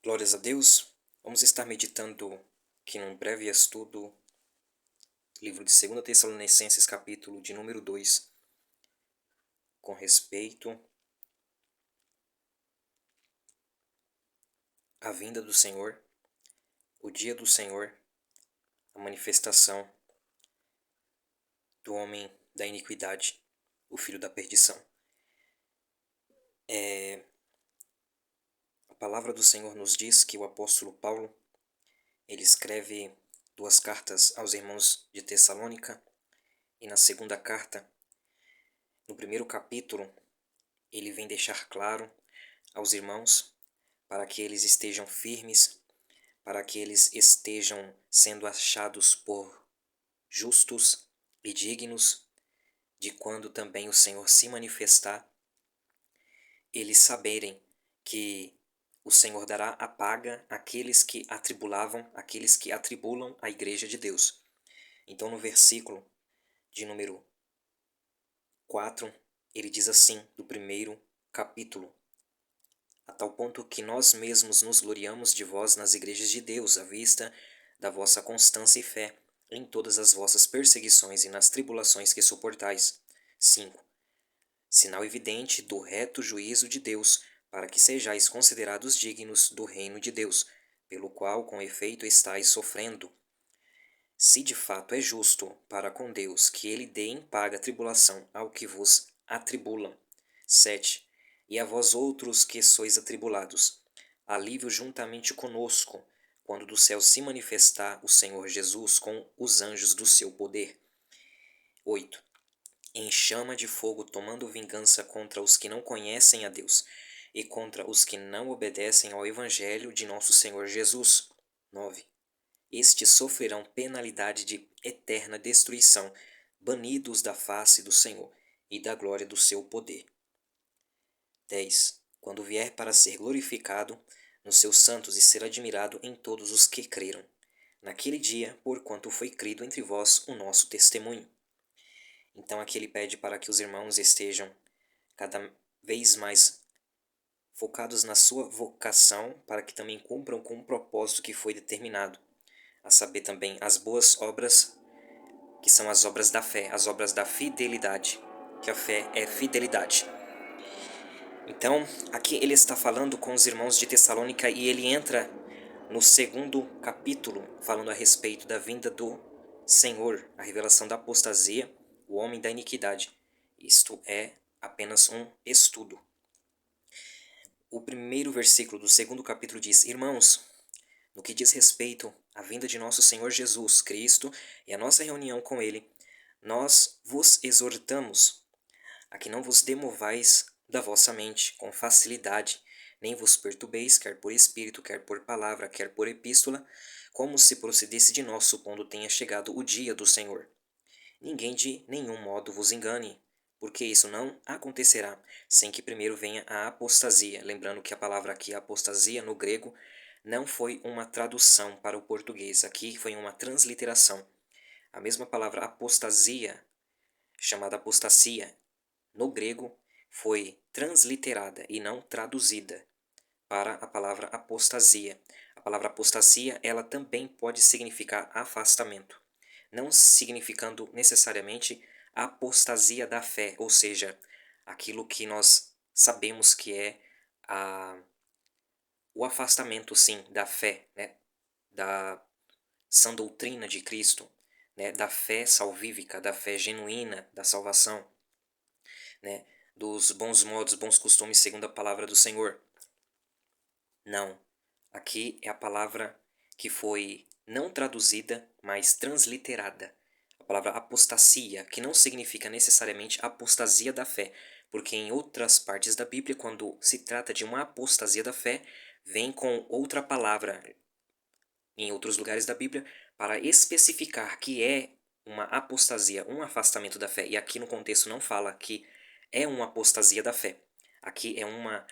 Glórias a Deus. Vamos estar meditando aqui num breve estudo, livro de 2 Tessalonicenses, capítulo de número 2, com respeito à vinda do Senhor, o dia do Senhor, a manifestação do homem da iniquidade, o filho da perdição. A palavra do Senhor nos diz que o apóstolo Paulo, ele escreve 2 cartas aos irmãos de Tessalônica, e na segunda carta, no primeiro capítulo, ele vem deixar claro aos irmãos para que eles estejam firmes, para que eles estejam sendo achados por justos e dignos de quando também o Senhor se manifestar, eles saberem que o Senhor dará a paga àqueles que aqueles que atribulam a igreja de Deus. Então no versículo de número 4, ele diz assim, do primeiro capítulo: a tal ponto que nós mesmos nos gloriamos de vós nas igrejas de Deus, à vista da vossa constância e fé, em todas as vossas perseguições e nas tribulações que suportais. 5. Sinal evidente do reto juízo de Deus, para que sejais considerados dignos do reino de Deus, pelo qual com efeito estáis sofrendo. Se de fato é justo para com Deus que ele dê em paga tribulação ao que vos atribulam. 7. E a vós outros que sois atribulados, alívio juntamente conosco, quando do céu se manifestar o Senhor Jesus com os anjos do seu poder. 8. Em chama de fogo, tomando vingança contra os que não conhecem a Deus e contra os que não obedecem ao Evangelho de nosso Senhor Jesus. 9. Estes sofrerão penalidade de eterna destruição, banidos da face do Senhor e da glória do seu poder. 10. Quando vier para ser glorificado nos seus santos e ser admirado em todos os que creram, naquele dia, porquanto foi crido entre vós o nosso testemunho. Então aqui ele pede para que os irmãos estejam cada vez mais focados na sua vocação, para que também cumpram com o propósito que foi determinado, a saber também as boas obras, que são as obras da fé, as obras da fidelidade, que a fé é fidelidade. Então, aqui ele está falando com os irmãos de Tessalônica e ele entra no segundo capítulo, falando a respeito da vinda do Senhor, a revelação da apostasia, o homem da iniquidade. Isto é apenas um estudo. O primeiro versículo do segundo capítulo diz: Irmãos, no que diz respeito à vinda de nosso Senhor Jesus Cristo e à nossa reunião com Ele, nós vos exortamos a que não vos demovais da vossa mente com facilidade, nem vos perturbeis, quer por espírito, quer por palavra, quer por epístola, como se procedesse de nós, supondo tenha chegado o dia do Senhor. Ninguém de nenhum modo vos engane, porque isso não acontecerá sem que primeiro venha a apostasia. Lembrando que a palavra aqui, apostasia, no grego, não foi uma tradução para o português, aqui foi uma transliteração. A mesma palavra apostasia, chamada apostasia, no grego, foi transliterada e não traduzida para a palavra apostasia. A palavra apostasia, ela também pode significar afastamento, não significando necessariamente a apostasia da fé, ou seja, aquilo que nós sabemos que é o afastamento, sim, da fé, né, da sã doutrina de Cristo, né, da fé salvífica, da fé genuína, da salvação, né, dos bons modos, bons costumes segundo a palavra do Senhor. Não. Aqui é a palavra que foi não traduzida, mas transliterada. A palavra apostasia, que não significa necessariamente apostasia da fé, porque em outras partes da Bíblia, quando se trata de uma apostasia da fé, vem com outra palavra em outros lugares da Bíblia para especificar que é uma apostasia, um afastamento da fé. E aqui no contexto não fala que é uma apostasia da fé. Aqui é uma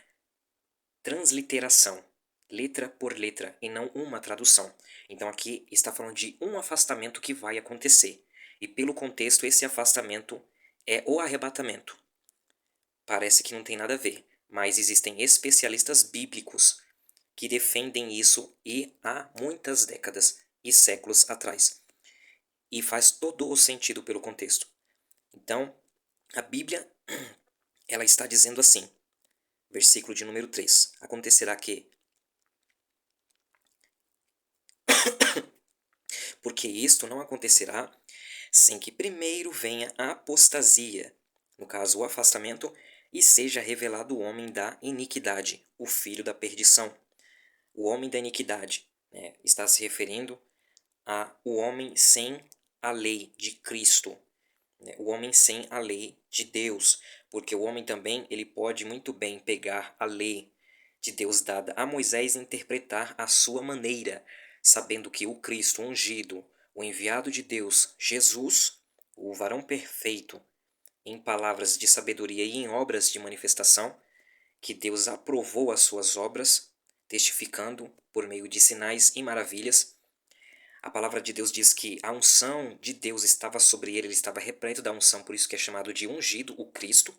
transliteração, letra por letra, e não uma tradução. Então aqui está falando de um afastamento que vai acontecer. E pelo contexto, esse afastamento é o arrebatamento. Parece que não tem nada a ver, mas existem especialistas bíblicos que defendem isso e há muitas décadas e séculos atrás. E faz todo o sentido pelo contexto. Então, a Bíblia, ela está dizendo assim, versículo de número 3: acontecerá que, porque isto não acontecerá sem que primeiro venha a apostasia, no caso o afastamento, e seja revelado o homem da iniquidade, o filho da perdição. O homem da iniquidade, né, está se referindo a o homem sem a lei de Cristo, né, o homem sem a lei de Deus, porque o homem também ele pode muito bem pegar a lei de Deus dada a Moisés e interpretar à sua maneira, sabendo que o Cristo ungido, o enviado de Deus, Jesus, o varão perfeito, em palavras de sabedoria e em obras de manifestação, que Deus aprovou as suas obras, testificando por meio de sinais e maravilhas. A palavra de Deus diz que a unção de Deus estava sobre ele, ele estava repleto da unção, por isso que é chamado de ungido, o Cristo.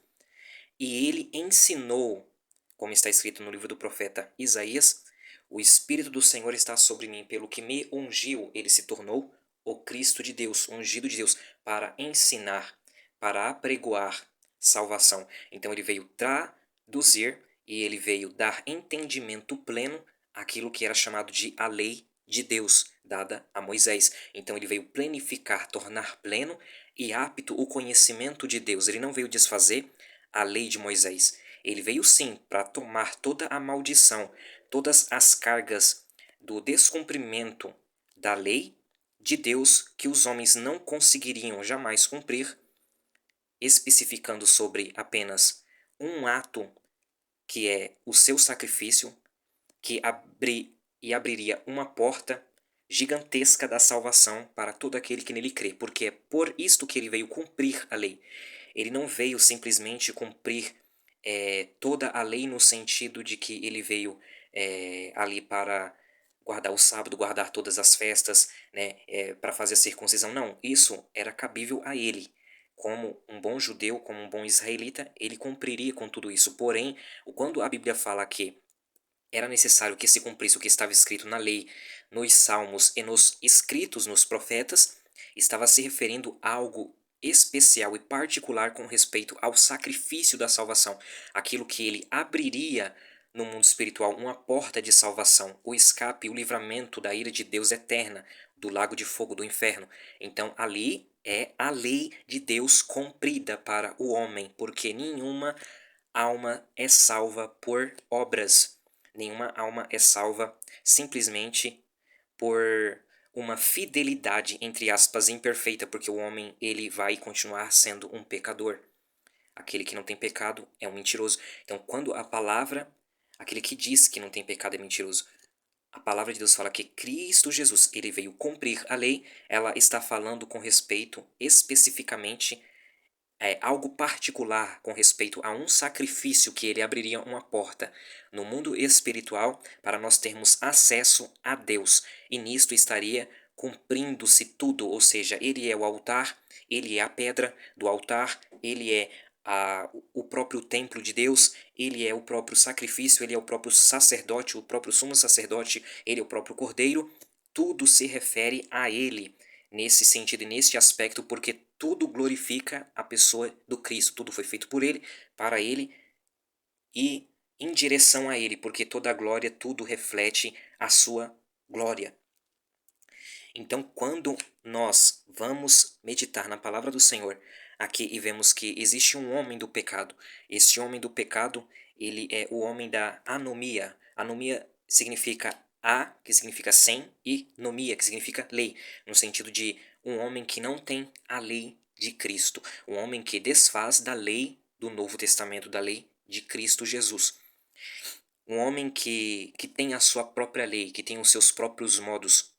E ele ensinou, como está escrito no livro do profeta Isaías, o Espírito do Senhor está sobre mim, pelo que me ungiu, ele se tornou o Cristo de Deus, ungido de Deus, para ensinar, para apregoar salvação. Então ele veio traduzir e ele veio dar entendimento pleno àquilo que era chamado de a lei de Deus, dada a Moisés. Então ele veio plenificar, tornar pleno e apto o conhecimento de Deus. Ele não veio desfazer a lei de Moisés. Ele veio sim para tomar toda a maldição, todas as cargas do descumprimento da lei de Deus que os homens não conseguiriam jamais cumprir, especificando sobre apenas um ato que é o seu sacrifício, que abriria uma porta gigantesca da salvação para todo aquele que nele crê, porque é por isto que ele veio cumprir a lei. Ele não veio simplesmente cumprir toda a lei no sentido de que ele veio ali para guardar o sábado, guardar todas as festas, né, para fazer a circuncisão. Não, isso era cabível a ele. Como um bom judeu, como um bom israelita, ele cumpriria com tudo isso. Porém, quando a Bíblia fala que era necessário que se cumprisse o que estava escrito na lei, nos salmos e nos escritos nos profetas, estava se referindo a algo especial e particular com respeito ao sacrifício da salvação, aquilo que ele abriria no mundo espiritual, uma porta de salvação, o escape, o livramento da ira de Deus eterna, do lago de fogo do inferno. Então ali é a lei de Deus cumprida para o homem, porque nenhuma alma é salva por obras. Nenhuma alma é salva simplesmente por uma fidelidade, entre aspas, imperfeita, porque o homem ele vai continuar sendo um pecador. Aquele que não tem pecado é um mentiroso. Então, quando a palavra, aquele que diz que não tem pecado é mentiroso, a palavra de Deus fala que Cristo Jesus, ele veio cumprir a lei, ela está falando com respeito especificamente algo particular com respeito a um sacrifício que ele abriria uma porta no mundo espiritual para nós termos acesso a Deus. E nisto estaria cumprindo-se tudo, ou seja, ele é o altar, ele é a pedra do altar, ele é o próprio templo de Deus, ele é o próprio sacrifício, ele é o próprio sacerdote, o próprio sumo sacerdote, ele é o próprio cordeiro, tudo se refere a ele nesse sentido e nesse aspecto, porque tudo glorifica a pessoa do Cristo, tudo foi feito por ele, para ele e em direção a ele, porque toda a glória, tudo reflete a sua glória. Então, quando nós vamos meditar na palavra do Senhor aqui e vemos que existe um homem do pecado, este homem do pecado, ele é o homem da anomia. Anomia significa que significa sem, e nomia, que significa lei, no sentido de um homem que não tem a lei de Cristo, um homem que desfaz da lei do Novo Testamento, da lei de Cristo Jesus. Um homem que tem a sua própria lei, que tem os seus próprios modos.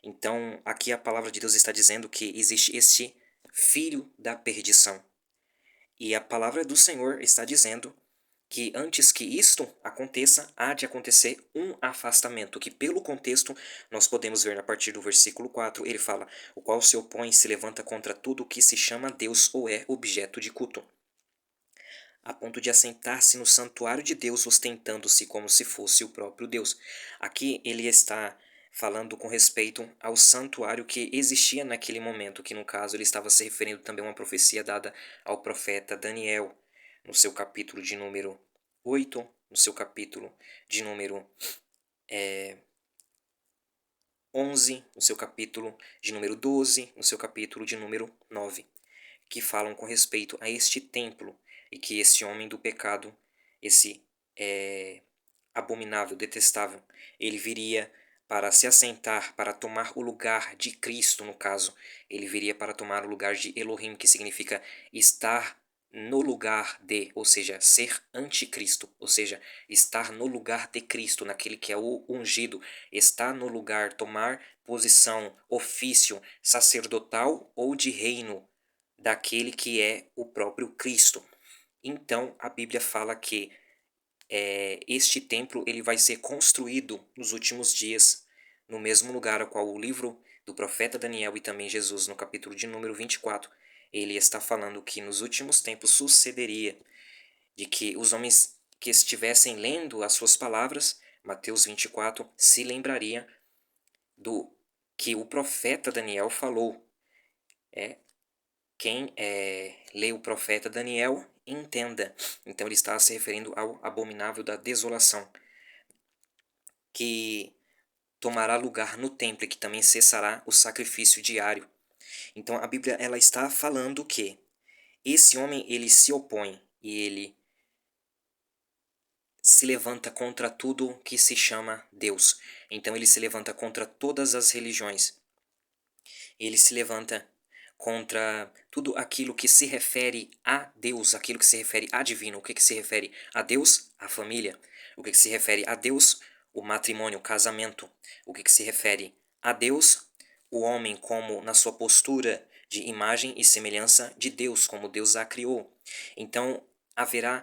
Então, aqui a palavra de Deus está dizendo que existe este filho da perdição. E a palavra do Senhor está dizendo que antes que isto aconteça, há de acontecer um afastamento, que pelo contexto nós podemos ver a partir do versículo 4, ele fala, o qual se opõe e se levanta contra tudo o que se chama Deus ou é objeto de culto. a ponto de assentar-se no santuário de Deus, ostentando-se como se fosse o próprio Deus. Aqui ele está falando com respeito ao santuário que existia naquele momento, que no caso ele estava se referindo também a uma profecia dada ao profeta Daniel, no seu capítulo de número 8, no seu capítulo de número 11, no seu capítulo de número 12, no seu capítulo de número 9, que falam com respeito a este templo e que esse homem do pecado, esse abominável, detestável, ele viria para se assentar, para tomar o lugar de Cristo, no caso. Ele viria para tomar o lugar de Elohim, que significa estar no lugar de, ou seja, ser anticristo, ou seja, estar no lugar de Cristo, naquele que é o ungido, estar no lugar, tomar posição, ofício sacerdotal ou de reino daquele que é o próprio Cristo. Então, a Bíblia fala que este templo ele vai ser construído nos últimos dias, no mesmo lugar ao qual o livro do profeta Daniel e também Jesus, no capítulo de número 24, ele está falando que nos últimos tempos sucederia de que os homens que estivessem lendo as suas palavras, Mateus 24, se lembraria do que o profeta Daniel falou. Quem lê o profeta Daniel, entenda. Então ele está se referindo ao abominável da desolação, que tomará lugar no templo, e que também cessará o sacrifício diário. Então a Bíblia ela está falando que esse homem ele se opõe e ele se levanta contra tudo que se chama Deus. Então ele se levanta contra todas as religiões. Ele se levanta contra tudo aquilo que se refere a Deus, aquilo que se refere a divino. O que se refere a Deus? A família. O que se refere a Deus? O matrimônio, o casamento. O que se refere a Deus? O homem como na sua postura de imagem e semelhança de Deus, como Deus a criou. Então, haverá,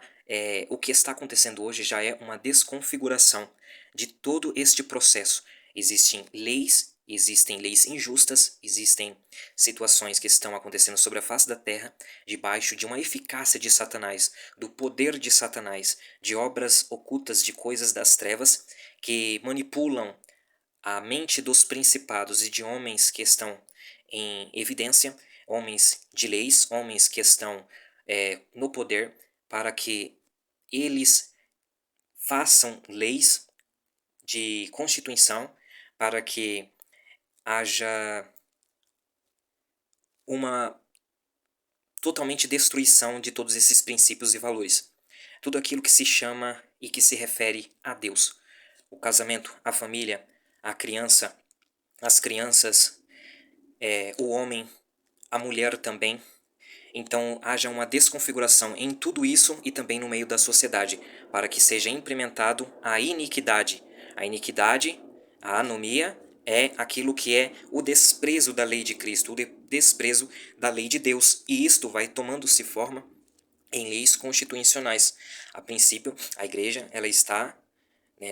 o que está acontecendo hoje já é uma desconfiguração de todo este processo. Existem leis injustas, existem situações que estão acontecendo sobre a face da terra, debaixo de uma eficácia de Satanás, do poder de Satanás, de obras ocultas de coisas das trevas, que manipulam a mente dos principados e de homens que estão em evidência, homens de leis, homens que estão no poder, para que eles façam leis de constituição, para que haja uma totalmente destruição de todos esses princípios e valores. Tudo aquilo que se chama e que se refere a Deus. O casamento, a família, a criança, as crianças, o homem, a mulher também. Então haja uma desconfiguração em tudo isso e também no meio da sociedade, para que seja implementado a iniquidade. A iniquidade, a anomia, é aquilo que é o desprezo da lei de Cristo, o desprezo da lei de Deus. E isto vai tomando-se forma em leis constitucionais. A princípio, a igreja ela está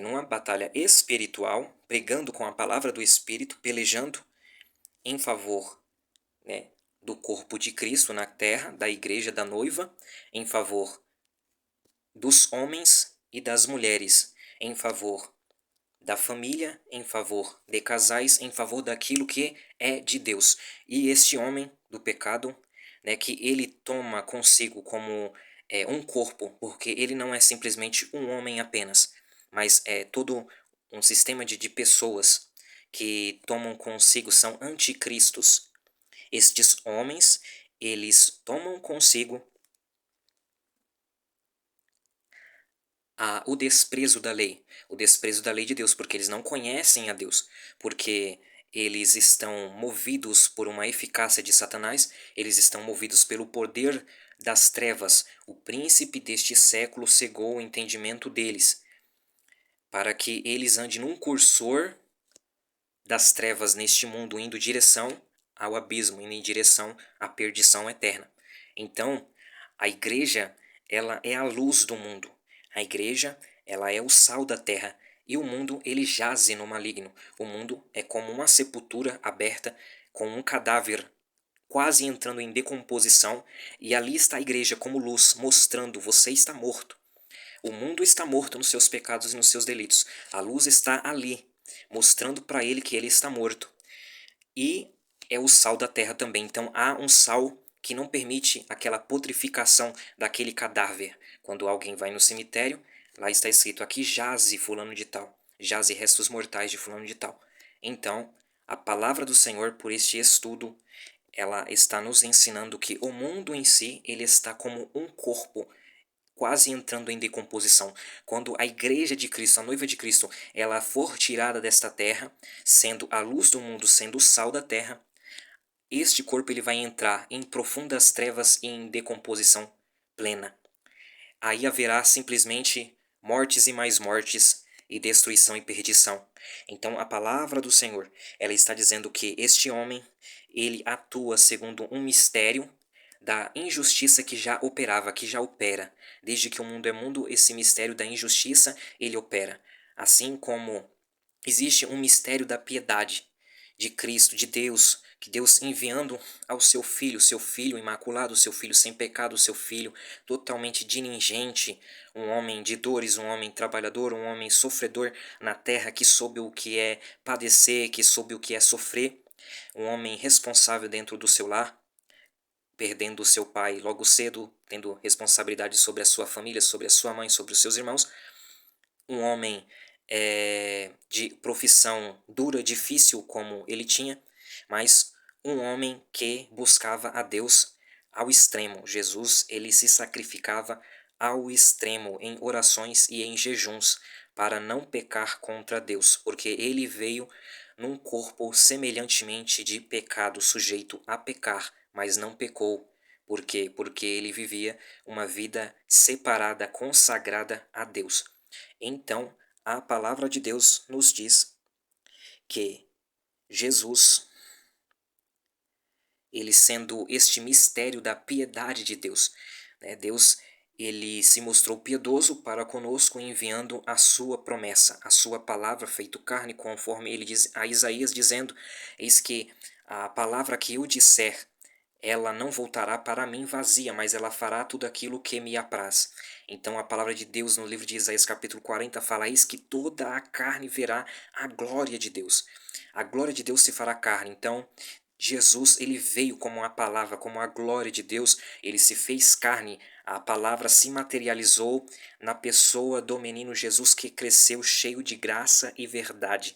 numa batalha espiritual, pregando com a palavra do Espírito, pelejando em favor, né, do corpo de Cristo na terra, da igreja, da noiva, em favor dos homens e das mulheres, em favor da família, em favor de casais, em favor daquilo que é de Deus. E este homem do pecado, né, que ele toma consigo como um corpo, porque ele não é simplesmente um homem apenas, mas é todo um sistema de pessoas que tomam consigo, são anticristos. Estes homens, eles tomam consigo o desprezo da lei de Deus, porque eles não conhecem a Deus, porque eles estão movidos por uma eficácia de Satanás, eles estão movidos pelo poder das trevas. O príncipe deste século cegou o entendimento deles, para que eles andem num cursor das trevas neste mundo, indo em direção ao abismo, indo em direção à perdição eterna. Então, a igreja, ela é a luz do mundo. A igreja, ela é o sal da terra. E o mundo, ele jaze no maligno. O mundo é como uma sepultura aberta com um cadáver quase entrando em decomposição, e ali está a igreja como luz, mostrando: você está morto. O mundo está morto nos seus pecados e nos seus delitos. A luz está ali, mostrando para ele que ele está morto. E é o sal da terra também. Então há um sal que não permite aquela putrificação daquele cadáver. Quando alguém vai no cemitério, lá está escrito: aqui jaze fulano de tal, jaze restos mortais de fulano de tal. Então, a palavra do Senhor, por este estudo, ela está nos ensinando que o mundo em si, ele está como um corpo quase entrando em decomposição. Quando a igreja de Cristo, a noiva de Cristo, ela for tirada desta terra, sendo a luz do mundo, sendo o sal da terra, este corpo ele vai entrar em profundas trevas e em decomposição plena. Aí haverá simplesmente mortes e mais mortes e destruição e perdição. Então a palavra do Senhor, ela está dizendo que este homem, ele atua segundo um mistério da injustiça que já operava, que já opera. Desde que o mundo é mundo, esse mistério da injustiça, ele opera. Assim como existe um mistério da piedade de Cristo, de Deus, que Deus enviando ao seu filho imaculado, seu filho sem pecado, seu filho totalmente diligente, um homem de dores, um homem trabalhador, um homem sofredor na terra, que soube o que é padecer, que soube o que é sofrer, um homem responsável dentro do seu lar, perdendo o seu pai logo cedo, tendo responsabilidade sobre a sua família, sobre a sua mãe, sobre os seus irmãos, um homem de profissão dura, difícil como ele tinha, mas um homem que buscava a Deus ao extremo. Jesus, ele se sacrificava ao extremo em orações e em jejuns para não pecar contra Deus, porque ele veio num corpo semelhantemente de pecado, sujeito a pecar, mas não pecou. Por quê? Porque ele vivia uma vida separada, consagrada a Deus. Então, a palavra de Deus nos diz que Jesus, ele sendo este mistério da piedade de Deus, né? Deus, ele se mostrou piedoso para conosco, enviando a sua promessa, a sua palavra feito carne, conforme ele diz a Isaías, dizendo: eis que a palavra que eu disser, ela não voltará para mim vazia, mas ela fará tudo aquilo que me apraz. Então a palavra de Deus no livro de Isaías capítulo 40 fala: eis que toda a carne verá a glória de Deus. A glória de Deus se fará carne. Então Jesus, ele veio como a palavra, como a glória de Deus, ele se fez carne, a palavra se materializou na pessoa do menino Jesus, que cresceu cheio de graça e verdade.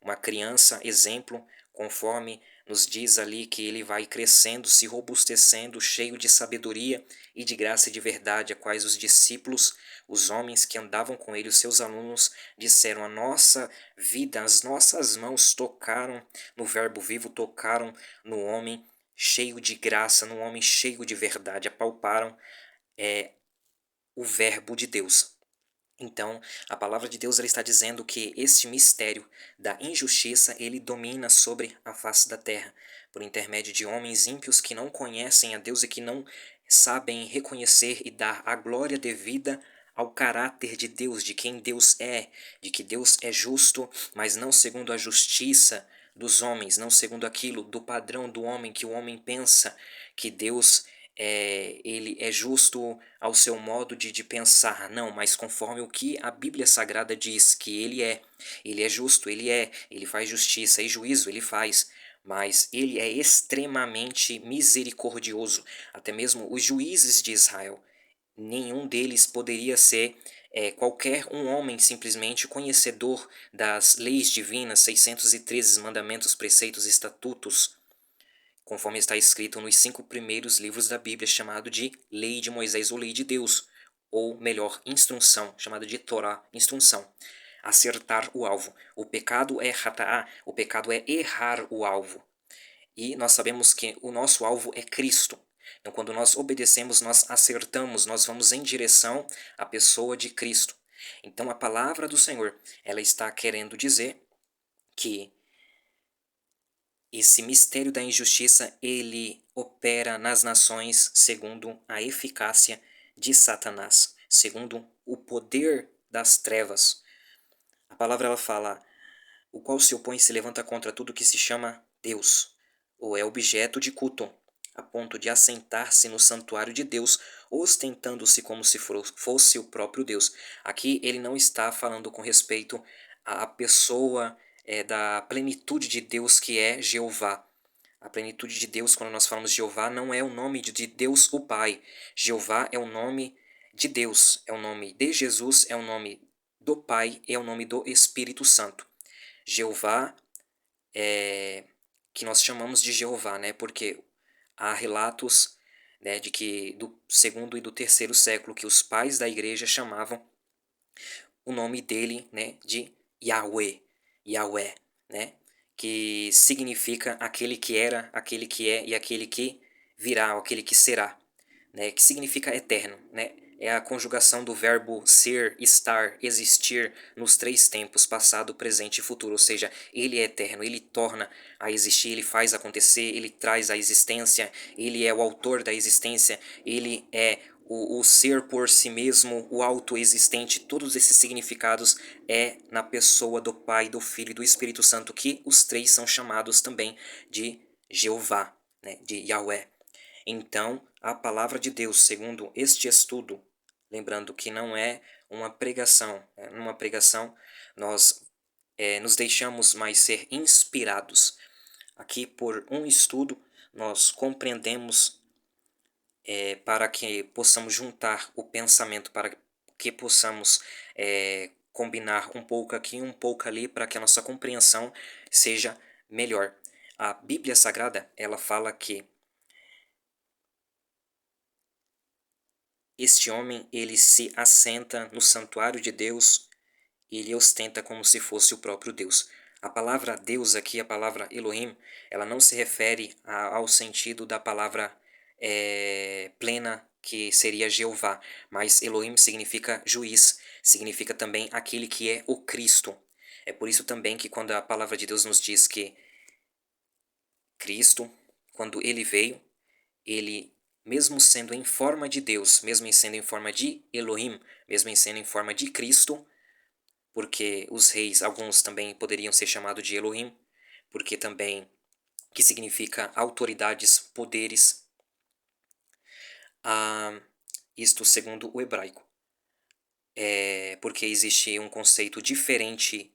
Uma criança, exemplo, conforme nos diz ali que ele vai crescendo, se robustecendo, cheio de sabedoria e de graça e de verdade, a quais os discípulos, os homens que andavam com ele, os seus alunos, disseram: a nossa vida, as nossas mãos tocaram no Verbo vivo, tocaram no homem cheio de graça, no homem cheio de verdade, apalparam o Verbo de Deus. Então, a palavra de Deus ela está dizendo que este mistério da injustiça, ele domina sobre a face da terra, por intermédio de homens ímpios que não conhecem a Deus e que não sabem reconhecer e dar a glória devida ao caráter de Deus, de quem Deus é, de que Deus é justo, mas não segundo a justiça dos homens, não segundo aquilo do padrão do homem, que o homem pensa que Deus ele é justo ao seu modo de pensar, não, mas conforme o que a Bíblia Sagrada diz que ele é justo, ele faz justiça e juízo, ele faz, mas ele é extremamente misericordioso. Até mesmo os juízes de Israel, nenhum deles poderia ser qualquer um homem simplesmente conhecedor das leis divinas, 613 mandamentos, preceitos, estatutos, conforme está escrito nos 5 primeiros livros da Bíblia, chamado de Lei de Moisés ou Lei de Deus, ou melhor, instrução, chamada de Torá, instrução. Acertar o alvo. O pecado é hata'á, o pecado é errar o alvo. E nós sabemos que o nosso alvo é Cristo. Então, quando nós obedecemos, nós acertamos, nós vamos em direção à pessoa de Cristo. Então, a palavra do Senhor, ela está querendo dizer que esse mistério da injustiça, ele opera nas nações segundo a eficácia de Satanás, segundo o poder das trevas. A palavra ela fala: o qual se opõe e se levanta contra tudo que se chama Deus, ou é objeto de culto. a ponto de assentar-se no santuário de Deus, ostentando-se como se fosse o próprio Deus. Aqui ele não está falando com respeito à pessoa da plenitude de Deus que é Jeová. A plenitude de Deus, quando nós falamos Jeová, não é o nome de Deus o Pai. Jeová é o nome de Deus, é o nome de Jesus, é o nome do Pai, é o nome do Espírito Santo. Jeová que nós chamamos de Jeová, né? Porque há relatos, né, de que do segundo e do terceiro século que os pais da igreja chamavam o nome dele, né, de Yahweh, Yahweh, né, que significa aquele que era, aquele que é e aquele que virá, aquele que será, né, que significa eterno, né? É a conjugação do verbo ser, estar, existir nos três tempos, passado, presente e futuro. Ou seja, ele é eterno, ele torna a existir, ele faz acontecer, ele traz a existência, ele é o autor da existência, ele é o ser por si mesmo, o autoexistente. Todos esses significados é na pessoa do Pai, do Filho e do Espírito Santo, que os três são chamados também de Jeová, né, de Yahweh. Então, a palavra de Deus, segundo este estudo, lembrando que não é uma pregação, numa pregação nós nos deixamos mais ser inspirados. Aqui, por um estudo, nós compreendemos para que possamos juntar o pensamento, para que possamos combinar um pouco aqui, um pouco ali, para que a nossa compreensão seja melhor. A Bíblia Sagrada, ela fala que este homem, ele se assenta no santuário de Deus e ele ostenta como se fosse o próprio Deus. A palavra Deus aqui, a palavra Elohim, ela não se refere ao sentido da palavra plena, que seria Jeová, mas Elohim significa juiz, significa também aquele que é o Cristo. É por isso também que quando a palavra de Deus nos diz que Cristo, quando ele veio, ele, mesmo sendo em forma de Deus, mesmo sendo em forma de Elohim, mesmo sendo em forma de Cristo, porque os reis, alguns também poderiam ser chamados de Elohim, porque também que significa autoridades, poderes, isto segundo o hebraico. Porque existe um conceito diferente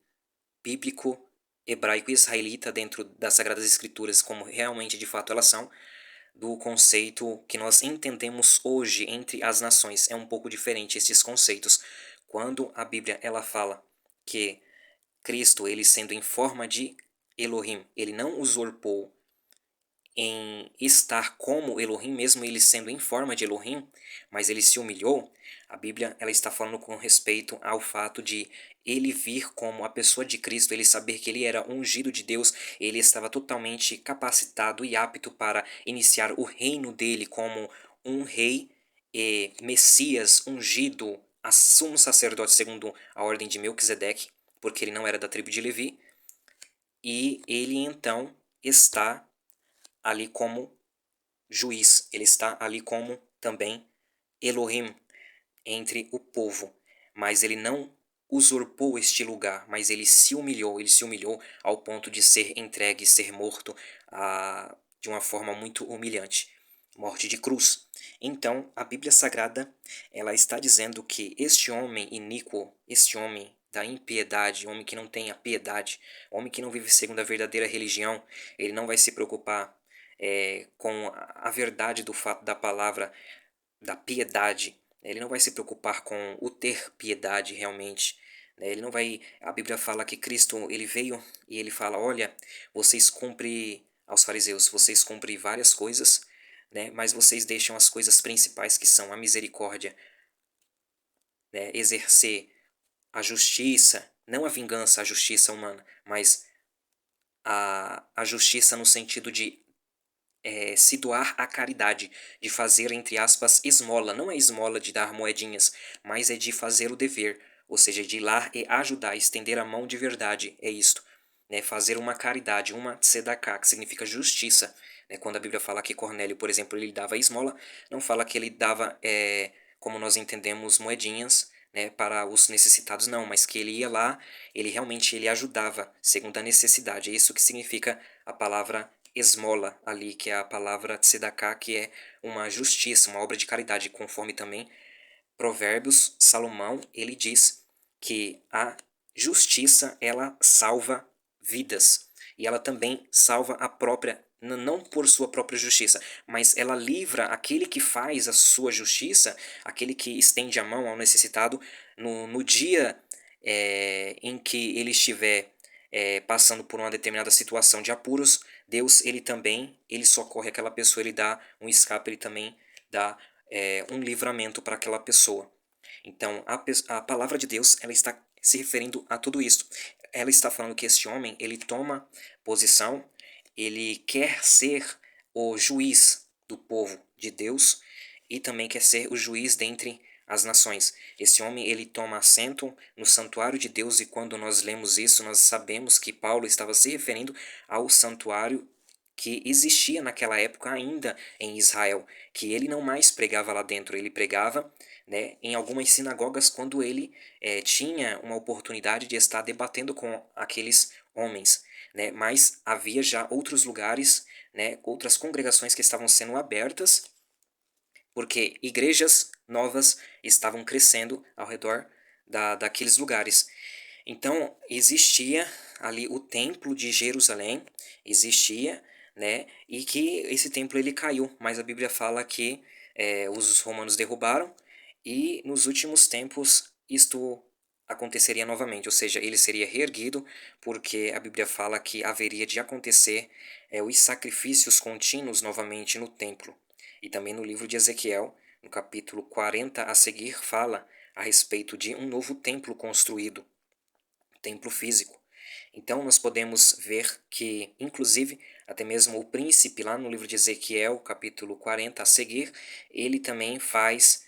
bíblico, hebraico e israelita dentro das Sagradas Escrituras, como realmente de fato elas são, do conceito que nós entendemos hoje entre as nações. É um pouco diferente esses conceitos. Quando a Bíblia ela fala que Cristo, ele sendo em forma de Elohim, ele não usurpou em estar como Elohim, mesmo ele sendo em forma de Elohim, mas ele se humilhou. A Bíblia ela está falando com respeito ao fato de ele vir como a pessoa de Cristo, ele saber que ele era ungido de Deus, ele estava totalmente capacitado e apto para iniciar o reino dele como um rei e Messias ungido, a sumo sacerdote segundo a ordem de Melquisedeque, porque ele não era da tribo de Levi, e ele então está ali como juiz, ele está ali como também Elohim entre o povo, mas ele não usurpou este lugar, mas ele se humilhou ao ponto de ser entregue, ser morto de uma forma muito humilhante, morte de cruz. Então, a Bíblia Sagrada, ela está dizendo que este homem iníquo, este homem da impiedade, homem que não tem a piedade, homem que não vive segundo a verdadeira religião, ele não vai se preocupar com a verdade do fato da palavra da piedade. Ele não vai se preocupar com o ter piedade realmente, né? Ele não vai. A Bíblia fala que Cristo ele veio e ele fala: olha, vocês cumprem aos fariseus, vocês cumprem várias coisas, né? Mas vocês deixam as coisas principais que são a misericórdia, né? Exercer a justiça, não a vingança, a justiça humana, mas a justiça no sentido de se doar à caridade, de fazer, entre aspas, esmola. Não é esmola de dar moedinhas, mas é de fazer o dever, ou seja, de ir lá e ajudar, estender a mão de verdade, é isto. Né? Fazer uma caridade, uma tzedakah, que significa justiça. Né? Quando a Bíblia fala que Cornélio, por exemplo, ele dava esmola, não fala que ele dava, como nós entendemos, moedinhas, né, para os necessitados, não, mas que ele ia lá, ele realmente ele ajudava, segundo a necessidade. É isso que significa a palavra esmola ali, que é a palavra tzedakah, que é uma justiça, uma obra de caridade, conforme também Provérbios, Salomão, ele diz que a justiça, ela salva vidas. E ela também salva a própria, não por sua própria justiça, mas ela livra aquele que faz a sua justiça, aquele que estende a mão ao necessitado, no dia em que ele estiver passando por uma determinada situação de apuros. Deus, ele também, ele socorre aquela pessoa, ele dá um escape, ele também dá um livramento para aquela pessoa. Então, a palavra de Deus, ela está se referindo a tudo isso. Ela está falando que esse homem, ele toma posição, ele quer ser o juiz do povo de Deus e também quer ser o juiz dentre as nações. Esse homem, ele toma assento no santuário de Deus, e quando nós lemos isso, nós sabemos que Paulo estava se referindo ao santuário que existia naquela época ainda em Israel, que ele não mais pregava lá dentro, ele pregava, né, em algumas sinagogas quando ele tinha uma oportunidade de estar debatendo com aqueles homens, né, mas havia já outros lugares, né, outras congregações que estavam sendo abertas, porque igrejas novas estavam crescendo ao redor daqueles lugares. Então, existia ali o templo de Jerusalém, existia, né? E que esse templo ele caiu, mas a Bíblia fala que os romanos derrubaram e nos últimos tempos isto aconteceria novamente, ou seja, ele seria reerguido, porque a Bíblia fala que haveria de acontecer os sacrifícios contínuos novamente no templo. E também no livro de Ezequiel, no capítulo 40 a seguir, fala a respeito de um novo templo construído, templo físico. Então nós podemos ver que, inclusive, até mesmo o príncipe, lá no livro de Ezequiel, capítulo 40 a seguir, ele também faz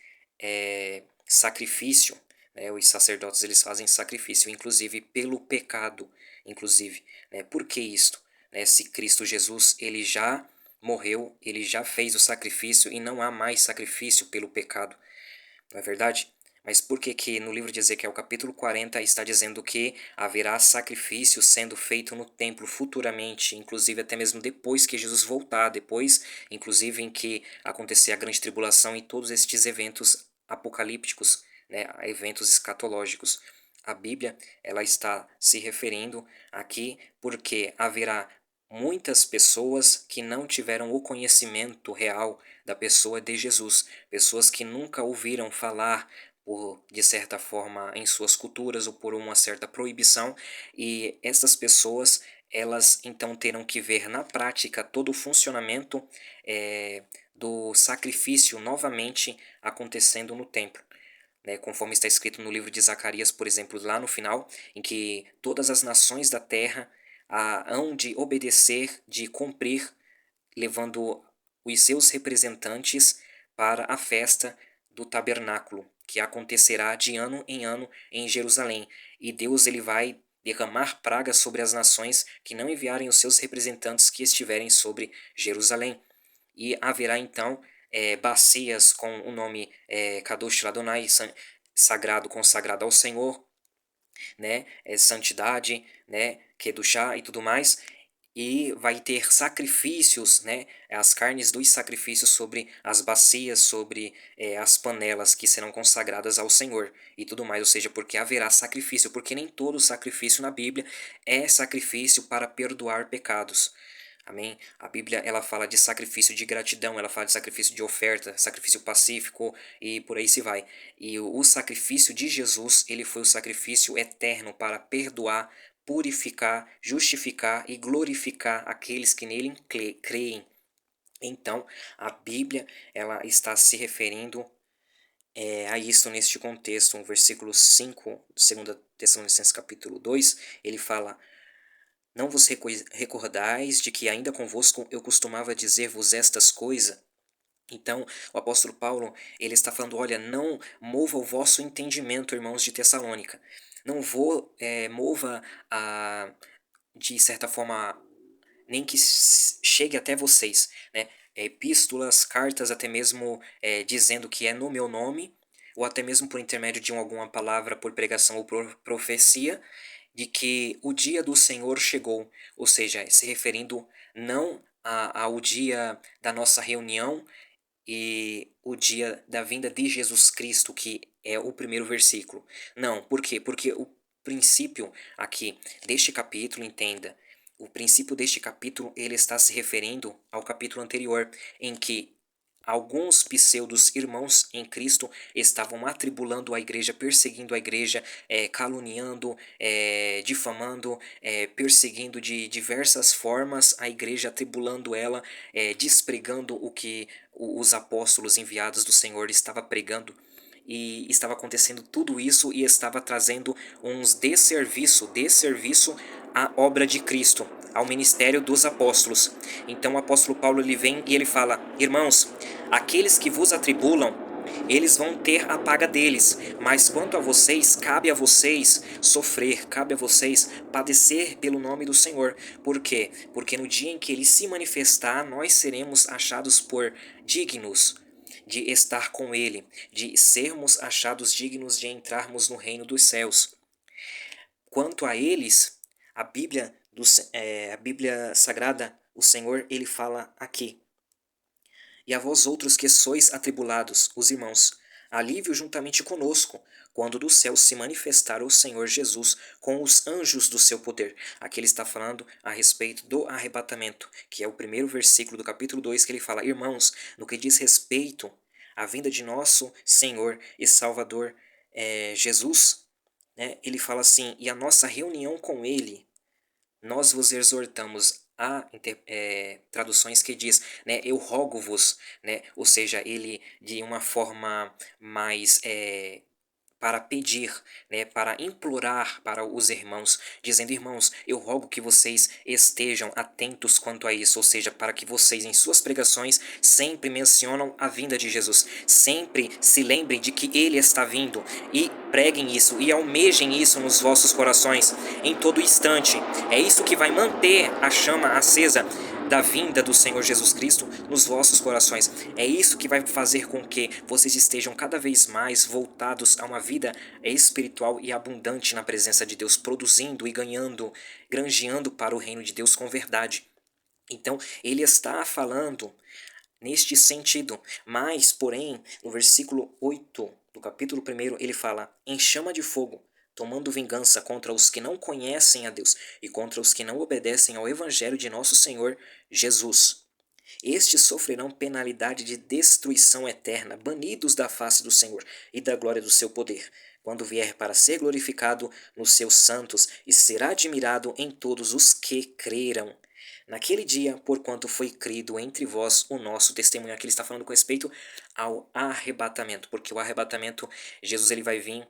sacrifício, né? Os sacerdotes, eles fazem sacrifício, inclusive pelo pecado, inclusive, né? Por que isto? Né? Se Cristo Jesus, ele já morreu, ele já fez o sacrifício e não há mais sacrifício pelo pecado, não é verdade? Mas por que que no livro de Ezequiel, capítulo 40, está dizendo que haverá sacrifício sendo feito no templo futuramente, inclusive até mesmo depois que Jesus voltar, depois, inclusive, em que acontecer a grande tribulação e todos estes eventos apocalípticos, né, eventos escatológicos? A Bíblia, ela está se referindo aqui porque haverá muitas pessoas que não tiveram o conhecimento real da pessoa de Jesus, pessoas que nunca ouviram falar por, de certa forma, em suas culturas ou por uma certa proibição, e essas pessoas, elas então terão que ver na prática todo o funcionamento do sacrifício novamente acontecendo no templo, né, conforme está escrito no livro de Zacarias, por exemplo, lá no final, em que todas as nações da terra hão de obedecer, de cumprir, levando os seus representantes para a festa do tabernáculo, que acontecerá de ano em Jerusalém. E Deus, ele vai derramar pragas sobre as nações que não enviarem os seus representantes que estiverem sobre Jerusalém. E haverá então bacias com o nome Kadosh Ladonai, sagrado, consagrado ao Senhor, né, santidade, né, Kedushá e tudo mais, e vai ter sacrifícios, né, as carnes dos sacrifícios sobre as bacias, sobre as panelas que serão consagradas ao Senhor e tudo mais, ou seja, porque haverá sacrifício, porque nem todo sacrifício na Bíblia é sacrifício para perdoar pecados. Amém? A Bíblia, ela fala de sacrifício de gratidão, ela fala de sacrifício de oferta, sacrifício pacífico e por aí se vai. E o sacrifício de Jesus, ele foi o sacrifício eterno para perdoar, purificar, justificar e glorificar aqueles que nele creem. Então, a Bíblia, ela está se referindo a isso neste contexto. No versículo 5, 2 Tessalonicenses capítulo 2, ele fala: não vos recordais de que ainda convosco eu costumava dizer-vos estas coisas? Então, o apóstolo Paulo, ele está falando, olha, não mova o vosso entendimento, irmãos de Tessalônica. Não mova de certa forma, nem que chegue até vocês, né? Epístolas, cartas, até mesmo dizendo que é no meu nome, ou até mesmo por intermédio de alguma palavra por pregação ou por profecia, de que o dia do Senhor chegou, ou seja, se referindo não ao dia da nossa reunião e o dia da vinda de Jesus Cristo, que é o primeiro versículo. Não, por quê? Porque o princípio aqui deste capítulo, entenda, o princípio deste capítulo ele está se referindo ao capítulo anterior, em que alguns pseudos irmãos em Cristo estavam atribulando a igreja, perseguindo a igreja, caluniando, difamando, perseguindo de diversas formas a igreja, atribulando ela, despregando o que os apóstolos enviados do Senhor estavam pregando. E estava acontecendo tudo isso e estava trazendo uns desserviço à obra de Cristo, ao ministério dos apóstolos. Então o apóstolo Paulo ele vem e ele fala: irmãos, aqueles que vos atribulam, eles vão ter a paga deles, mas quanto a vocês, cabe a vocês sofrer, cabe a vocês padecer pelo nome do Senhor. Por quê? Porque no dia em que ele se manifestar, nós seremos achados por dignos de estar com ele, de sermos achados dignos de entrarmos no reino dos céus. Quanto a eles, a Bíblia Sagrada, o Senhor, ele fala aqui: e a vós outros que sois atribulados, os irmãos, alívio juntamente conosco, quando do céu se manifestar o Senhor Jesus com os anjos do seu poder. Aqui ele está falando a respeito do arrebatamento, que é o primeiro versículo do capítulo 2, que ele fala: irmãos, no que diz respeito à vinda de nosso Senhor e Salvador Jesus, né, ele fala assim: e a nossa reunião com ele, nós vos exortamos. Há traduções que diz, né, eu rogo-vos, né, ou seja, ele de uma forma mais para pedir, né, para implorar para os irmãos, dizendo: irmãos, eu rogo que vocês estejam atentos quanto a isso, ou seja, para que vocês em suas pregações sempre mencionam a vinda de Jesus, sempre se lembrem de que ele está vindo e preguem isso e almejem isso nos vossos corações em todo instante. É isso que vai manter a chama acesa da vinda do Senhor Jesus Cristo nos vossos corações. É isso que vai fazer com que vocês estejam cada vez mais voltados a uma vida espiritual e abundante na presença de Deus, produzindo e ganhando, granjeando para o reino de Deus com verdade. Então, ele está falando neste sentido, mas, porém, no versículo 8 do capítulo 1, ele fala: em chama de fogo, tomando vingança contra os que não conhecem a Deus e contra os que não obedecem ao evangelho de nosso Senhor Jesus. Estes sofrerão penalidade de destruição eterna, banidos da face do Senhor e da glória do seu poder, quando vier para ser glorificado nos seus santos e será admirado em todos os que creram. Naquele dia, porquanto foi crido entre vós o nosso testemunho. Aqui ele está falando com respeito ao arrebatamento, porque o arrebatamento, Jesus ele vai vir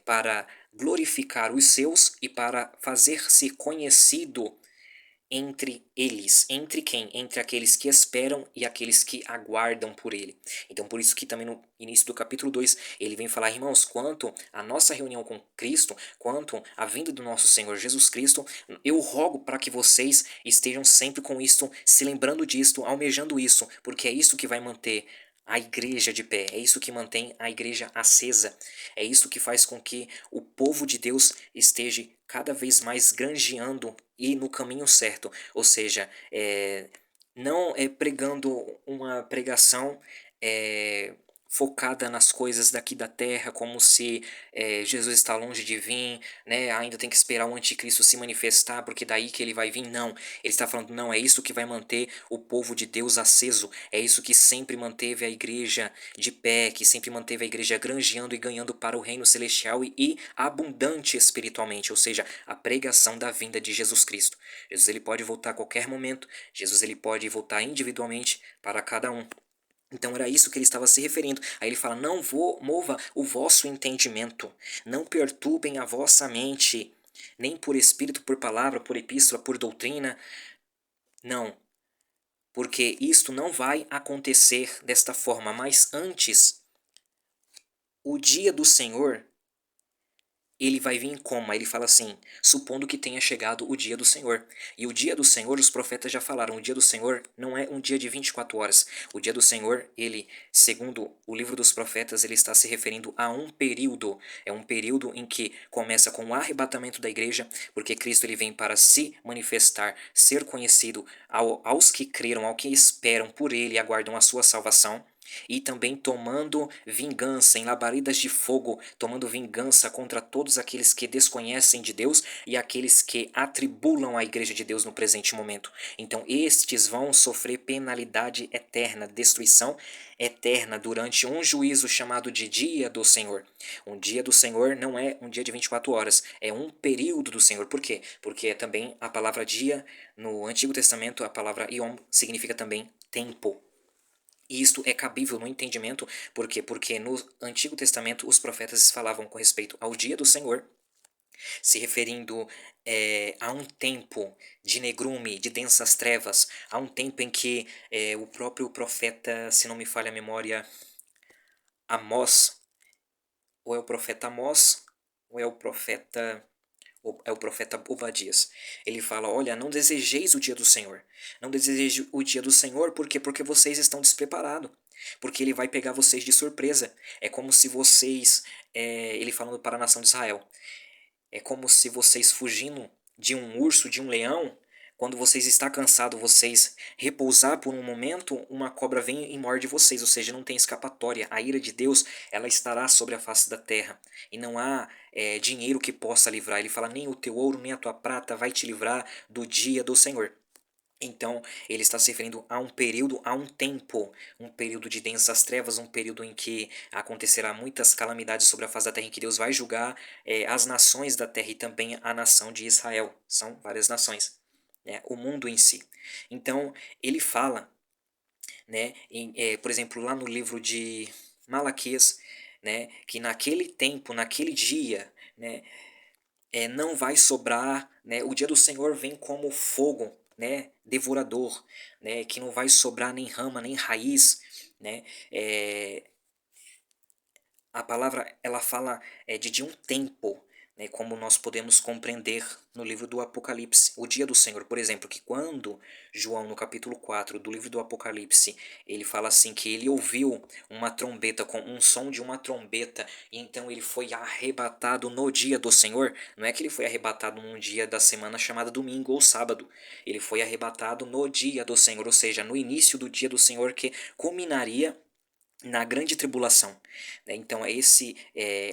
para glorificar os seus e para fazer-se conhecido entre eles. Entre quem? Entre aqueles que esperam e aqueles que aguardam por ele. Então, por isso que também no início do capítulo 2, ele vem falar: irmãos, quanto à nossa reunião com Cristo, quanto à vinda do nosso Senhor Jesus Cristo, eu rogo para que vocês estejam sempre com isto, se lembrando disto, almejando isso, porque é isso que vai manter a igreja de pé, é isso que mantém a igreja acesa, é isso que faz com que o povo de Deus esteja cada vez mais granjeando e no caminho certo, ou seja, não é pregando uma pregação focada nas coisas daqui da terra, como se Jesus está longe de vir, né? Ainda tem que esperar o anticristo se manifestar, porque daí que ele vai vir. Não, ele está falando: não, é isso que vai manter o povo de Deus aceso, é isso que sempre manteve a igreja de pé, que sempre manteve a igreja granjeando e ganhando para o reino celestial e abundante espiritualmente, ou seja, a pregação da vinda de Jesus Cristo. Jesus ele pode voltar a qualquer momento, Jesus ele pode voltar individualmente para cada um. Então era isso que ele estava se referindo. Aí ele fala: não mova o vosso entendimento, não perturbem a vossa mente, nem por espírito, por palavra, por epístola, por doutrina. Não, porque isto não vai acontecer desta forma, mas antes, o dia do Senhor ele vai vir como? Aí ele fala assim, supondo que tenha chegado o dia do Senhor. E o dia do Senhor, os profetas já falaram, o dia do Senhor não é um dia de 24 horas. O dia do Senhor, ele, segundo o livro dos profetas, ele está se referindo a um período. É um período em que começa com o arrebatamento da igreja, porque Cristo ele vem para se manifestar, ser conhecido aos que creram, aos que esperam por ele e aguardam a sua salvação. E também tomando vingança em labaredas de fogo, tomando vingança contra todos aqueles que desconhecem de Deus e aqueles que atribulam a igreja de Deus no presente momento. Então, estes vão sofrer penalidade eterna, destruição eterna durante um juízo chamado de dia do Senhor. Um dia do Senhor não é um dia de 24 horas, é um período do Senhor. Por quê? Porque também a palavra dia, no Antigo Testamento, a palavra yom significa também tempo. E isto é cabível no entendimento, por quê? Porque no Antigo Testamento os profetas falavam com respeito ao dia do Senhor, se referindo a um tempo de negrume, de densas trevas, a um tempo em que o próprio profeta, se não me falha a memória, Amós, ou é o profeta Amós, ou é o profeta Obadias. Ele fala: olha, não desejeis o dia do Senhor. Não deseje o dia do Senhor, por quê? Porque vocês estão despreparados. Porque ele vai pegar vocês de surpresa. É como se vocês, ele falando para a nação de Israel, é como se vocês fugindo de um urso, de um leão, quando vocês estão cansados, vocês repousar por um momento, uma cobra vem e morde vocês, ou seja, não tem escapatória. A ira de Deus, ela estará sobre a face da terra. E não há dinheiro que possa livrar. Ele fala, nem o teu ouro, nem a tua prata vai te livrar do dia do Senhor. Então, ele está se referindo a um período, a um tempo, um período de densas trevas, um período em que acontecerá muitas calamidades sobre a face da terra, em que Deus vai julgar as nações da terra e também a nação de Israel. São várias nações, né? O mundo em si. Então, ele fala, né, por exemplo, lá no livro de Malaquias, né, que naquele tempo, naquele dia, né, não vai sobrar, né? O dia do Senhor vem como fogo, né? Devorador, né? Que não vai sobrar nem rama, nem raiz, né? É, a palavra ela fala de um tempo, né, como nós podemos compreender no livro do Apocalipse, o dia do Senhor, por exemplo, que quando João, no capítulo 4 do livro do Apocalipse, ele fala assim que ele ouviu uma trombeta, com um som de uma trombeta, e então ele foi arrebatado no dia do Senhor. Não é que ele foi arrebatado num dia da semana chamado domingo ou sábado, ele foi arrebatado no dia do Senhor, ou seja, no início do dia do Senhor, que culminaria na grande tribulação, né? Então esse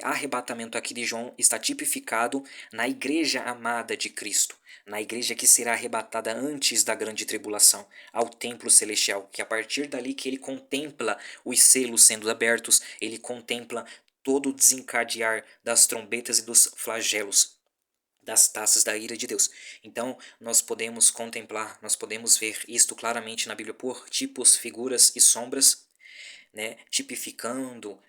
arrebatamento aqui de João está tipificado na igreja amada de Cristo, na igreja que será arrebatada antes da grande tribulação, ao templo celestial, que a partir dali que ele contempla os selos sendo abertos, ele contempla todo o desencadear das trombetas e dos flagelos, das taças da ira de Deus. Então, nós podemos contemplar, nós podemos ver isto claramente na Bíblia por tipos, figuras e sombras, né, tipificando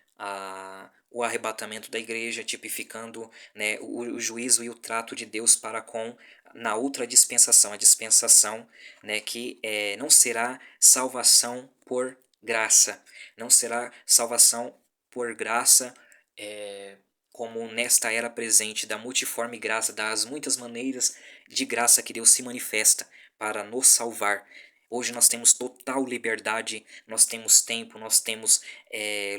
o arrebatamento da igreja, tipificando, né, o juízo e o trato de Deus para com na outra dispensação, a dispensação, né, que não será salvação por graça, não será salvação por graça como nesta era presente da multiforme graça, das muitas maneiras de graça que Deus se manifesta para nos salvar. Hoje nós temos total liberdade, nós temos tempo, nós temos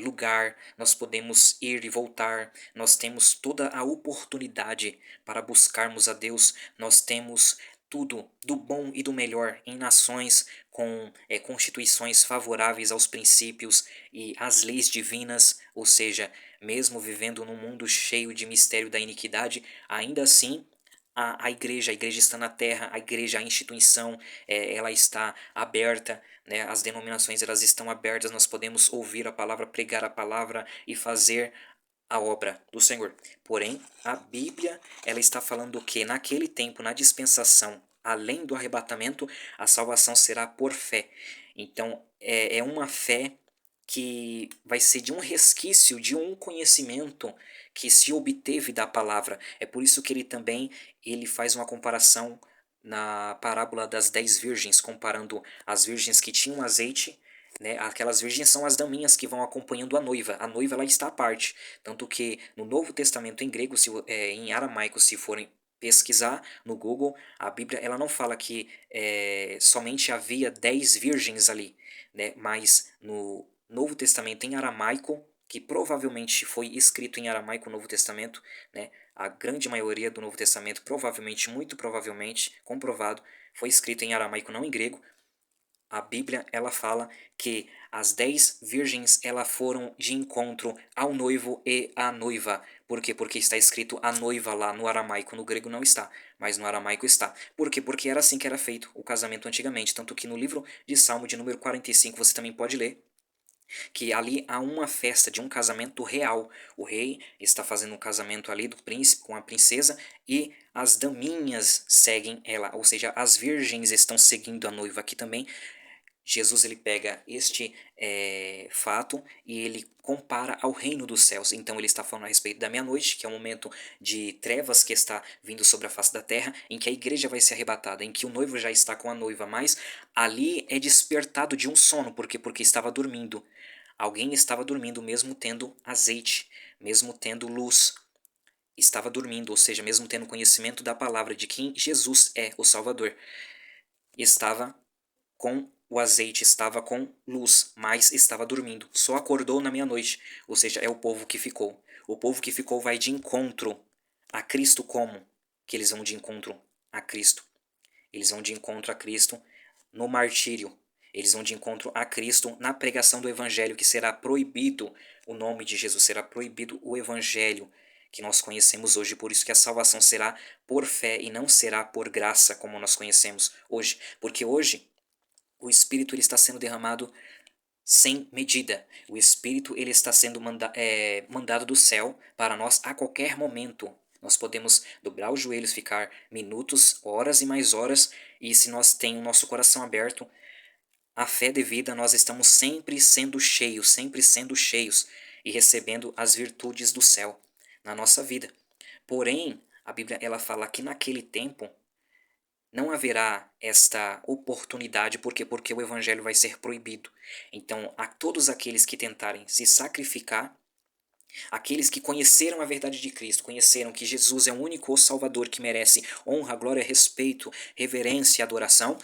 lugar, nós podemos ir e voltar, nós temos toda a oportunidade para buscarmos a Deus, nós temos tudo do bom e do melhor em nações com constituições favoráveis aos princípios e às leis divinas, ou seja, mesmo vivendo num mundo cheio de mistério da iniquidade, ainda assim a igreja está na terra, a igreja, a instituição, ela está aberta, né? As denominações elas estão abertas, nós podemos ouvir a palavra, pregar a palavra e fazer a obra do Senhor. Porém, a Bíblia ela está falando que naquele tempo, na dispensação, além do arrebatamento, a salvação será por fé. Então, é uma fé que vai ser de um resquício, de um conhecimento que se obteve da palavra. É por isso que ele também ele faz uma comparação na parábola das 10 virgens, comparando as virgens que tinham azeite né? Aquelas virgens são as daminhas que vão acompanhando a noiva. A noiva ela está à parte. Tanto que no Novo Testamento em grego, em aramaico, se forem pesquisar no Google, a Bíblia ela não fala que somente havia 10 virgens ali, né? Mas no Novo Testamento em aramaico, que provavelmente foi escrito em aramaico o Novo Testamento, né? A grande maioria do Novo Testamento, provavelmente, muito provavelmente, comprovado, foi escrito em aramaico, não em grego. A Bíblia ela fala que as 10 virgens ela foram de encontro ao noivo e à noiva. Por quê? Porque está escrito a noiva lá no aramaico, no grego não está, mas no aramaico está. Por quê? Porque era assim que era feito o casamento antigamente. Tanto que no livro de Salmo de número 45 você também pode ler que ali há uma festa de um casamento real. O rei está fazendo um casamento ali do príncipe com a princesa e as daminhas seguem ela, ou seja, as virgens estão seguindo a noiva aqui também. Jesus ele pega este fato e ele compara ao reino dos céus. Então ele está falando a respeito da meia-noite, que é um momento de trevas que está vindo sobre a face da terra, em que a igreja vai ser arrebatada, em que o noivo já está com a noiva, mas ali é despertado de um sono, porque estava dormindo. Alguém estava dormindo mesmo tendo azeite, mesmo tendo luz. Estava dormindo, ou seja, mesmo tendo conhecimento da palavra de quem Jesus é, o Salvador. Estava com o azeite, estava com luz, mas estava dormindo. Só acordou na meia-noite, ou seja, é o povo que ficou. O povo que ficou vai de encontro a Cristo como? Que eles vão de encontro a Cristo. Eles vão de encontro a Cristo no martírio. Eles vão de encontro a Cristo na pregação do Evangelho, que será proibido o nome de Jesus, será proibido o Evangelho que nós conhecemos hoje. Por isso que a salvação será por fé e não será por graça, como nós conhecemos hoje. Porque hoje o Espírito ele está sendo derramado sem medida. O Espírito ele está sendo mandado do céu para nós a qualquer momento. Nós podemos dobrar os joelhos, ficar minutos, horas e mais horas, e se nós temos o nosso coração aberto, a fé devida, nós estamos sempre sendo cheios e recebendo as virtudes do céu na nossa vida. Porém, a Bíblia ela fala que naquele tempo não haverá esta oportunidade, por quê? Porque o evangelho vai ser proibido. Então, a todos aqueles que tentarem se sacrificar, aqueles que conheceram a verdade de Cristo, conheceram que Jesus é o único Salvador que merece honra, glória, respeito, reverência e adoração,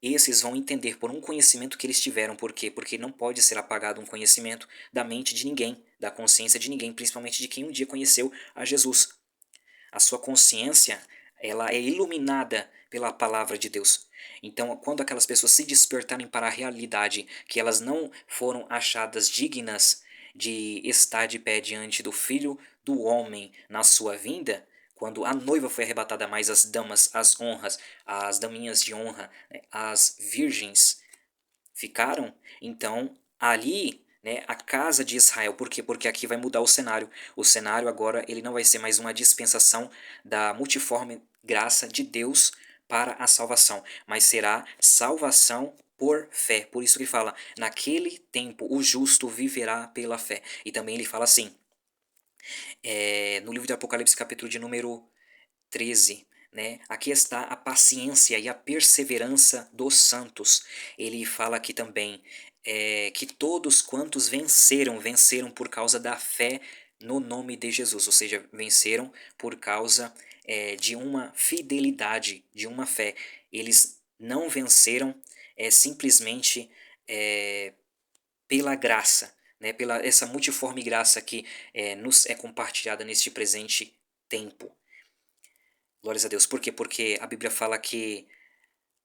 esses vão entender por um conhecimento que eles tiveram. Por quê? Porque não pode ser apagado um conhecimento da mente de ninguém, da consciência de ninguém, principalmente de quem um dia conheceu a Jesus. A sua consciência, ela é iluminada pela palavra de Deus. Então, quando aquelas pessoas se despertarem para a realidade que elas não foram achadas dignas de estar de pé diante do Filho do Homem na sua vinda, quando a noiva foi arrebatada, mais as damas, as honras, as daminhas de honra, né, as virgens ficaram, então ali, né, a casa de Israel. Por quê? Porque aqui vai mudar o cenário. O cenário agora ele não vai ser mais uma dispensação da multiforme graça de Deus para a salvação, mas será salvação por fé. Por isso que ele fala, naquele tempo o justo viverá pela fé. E também ele fala assim, no livro de Apocalipse, capítulo de número 13, né? Aqui está a paciência e a perseverança dos santos. Ele fala aqui também que todos quantos venceram, venceram por causa da fé no nome de Jesus, ou seja, venceram por causa de uma fidelidade, de uma fé. Eles não venceram simplesmente é, pela graça, né? Pela essa multiforme graça que nos é compartilhada neste presente tempo. Glórias a Deus. Por quê? Porque a Bíblia fala que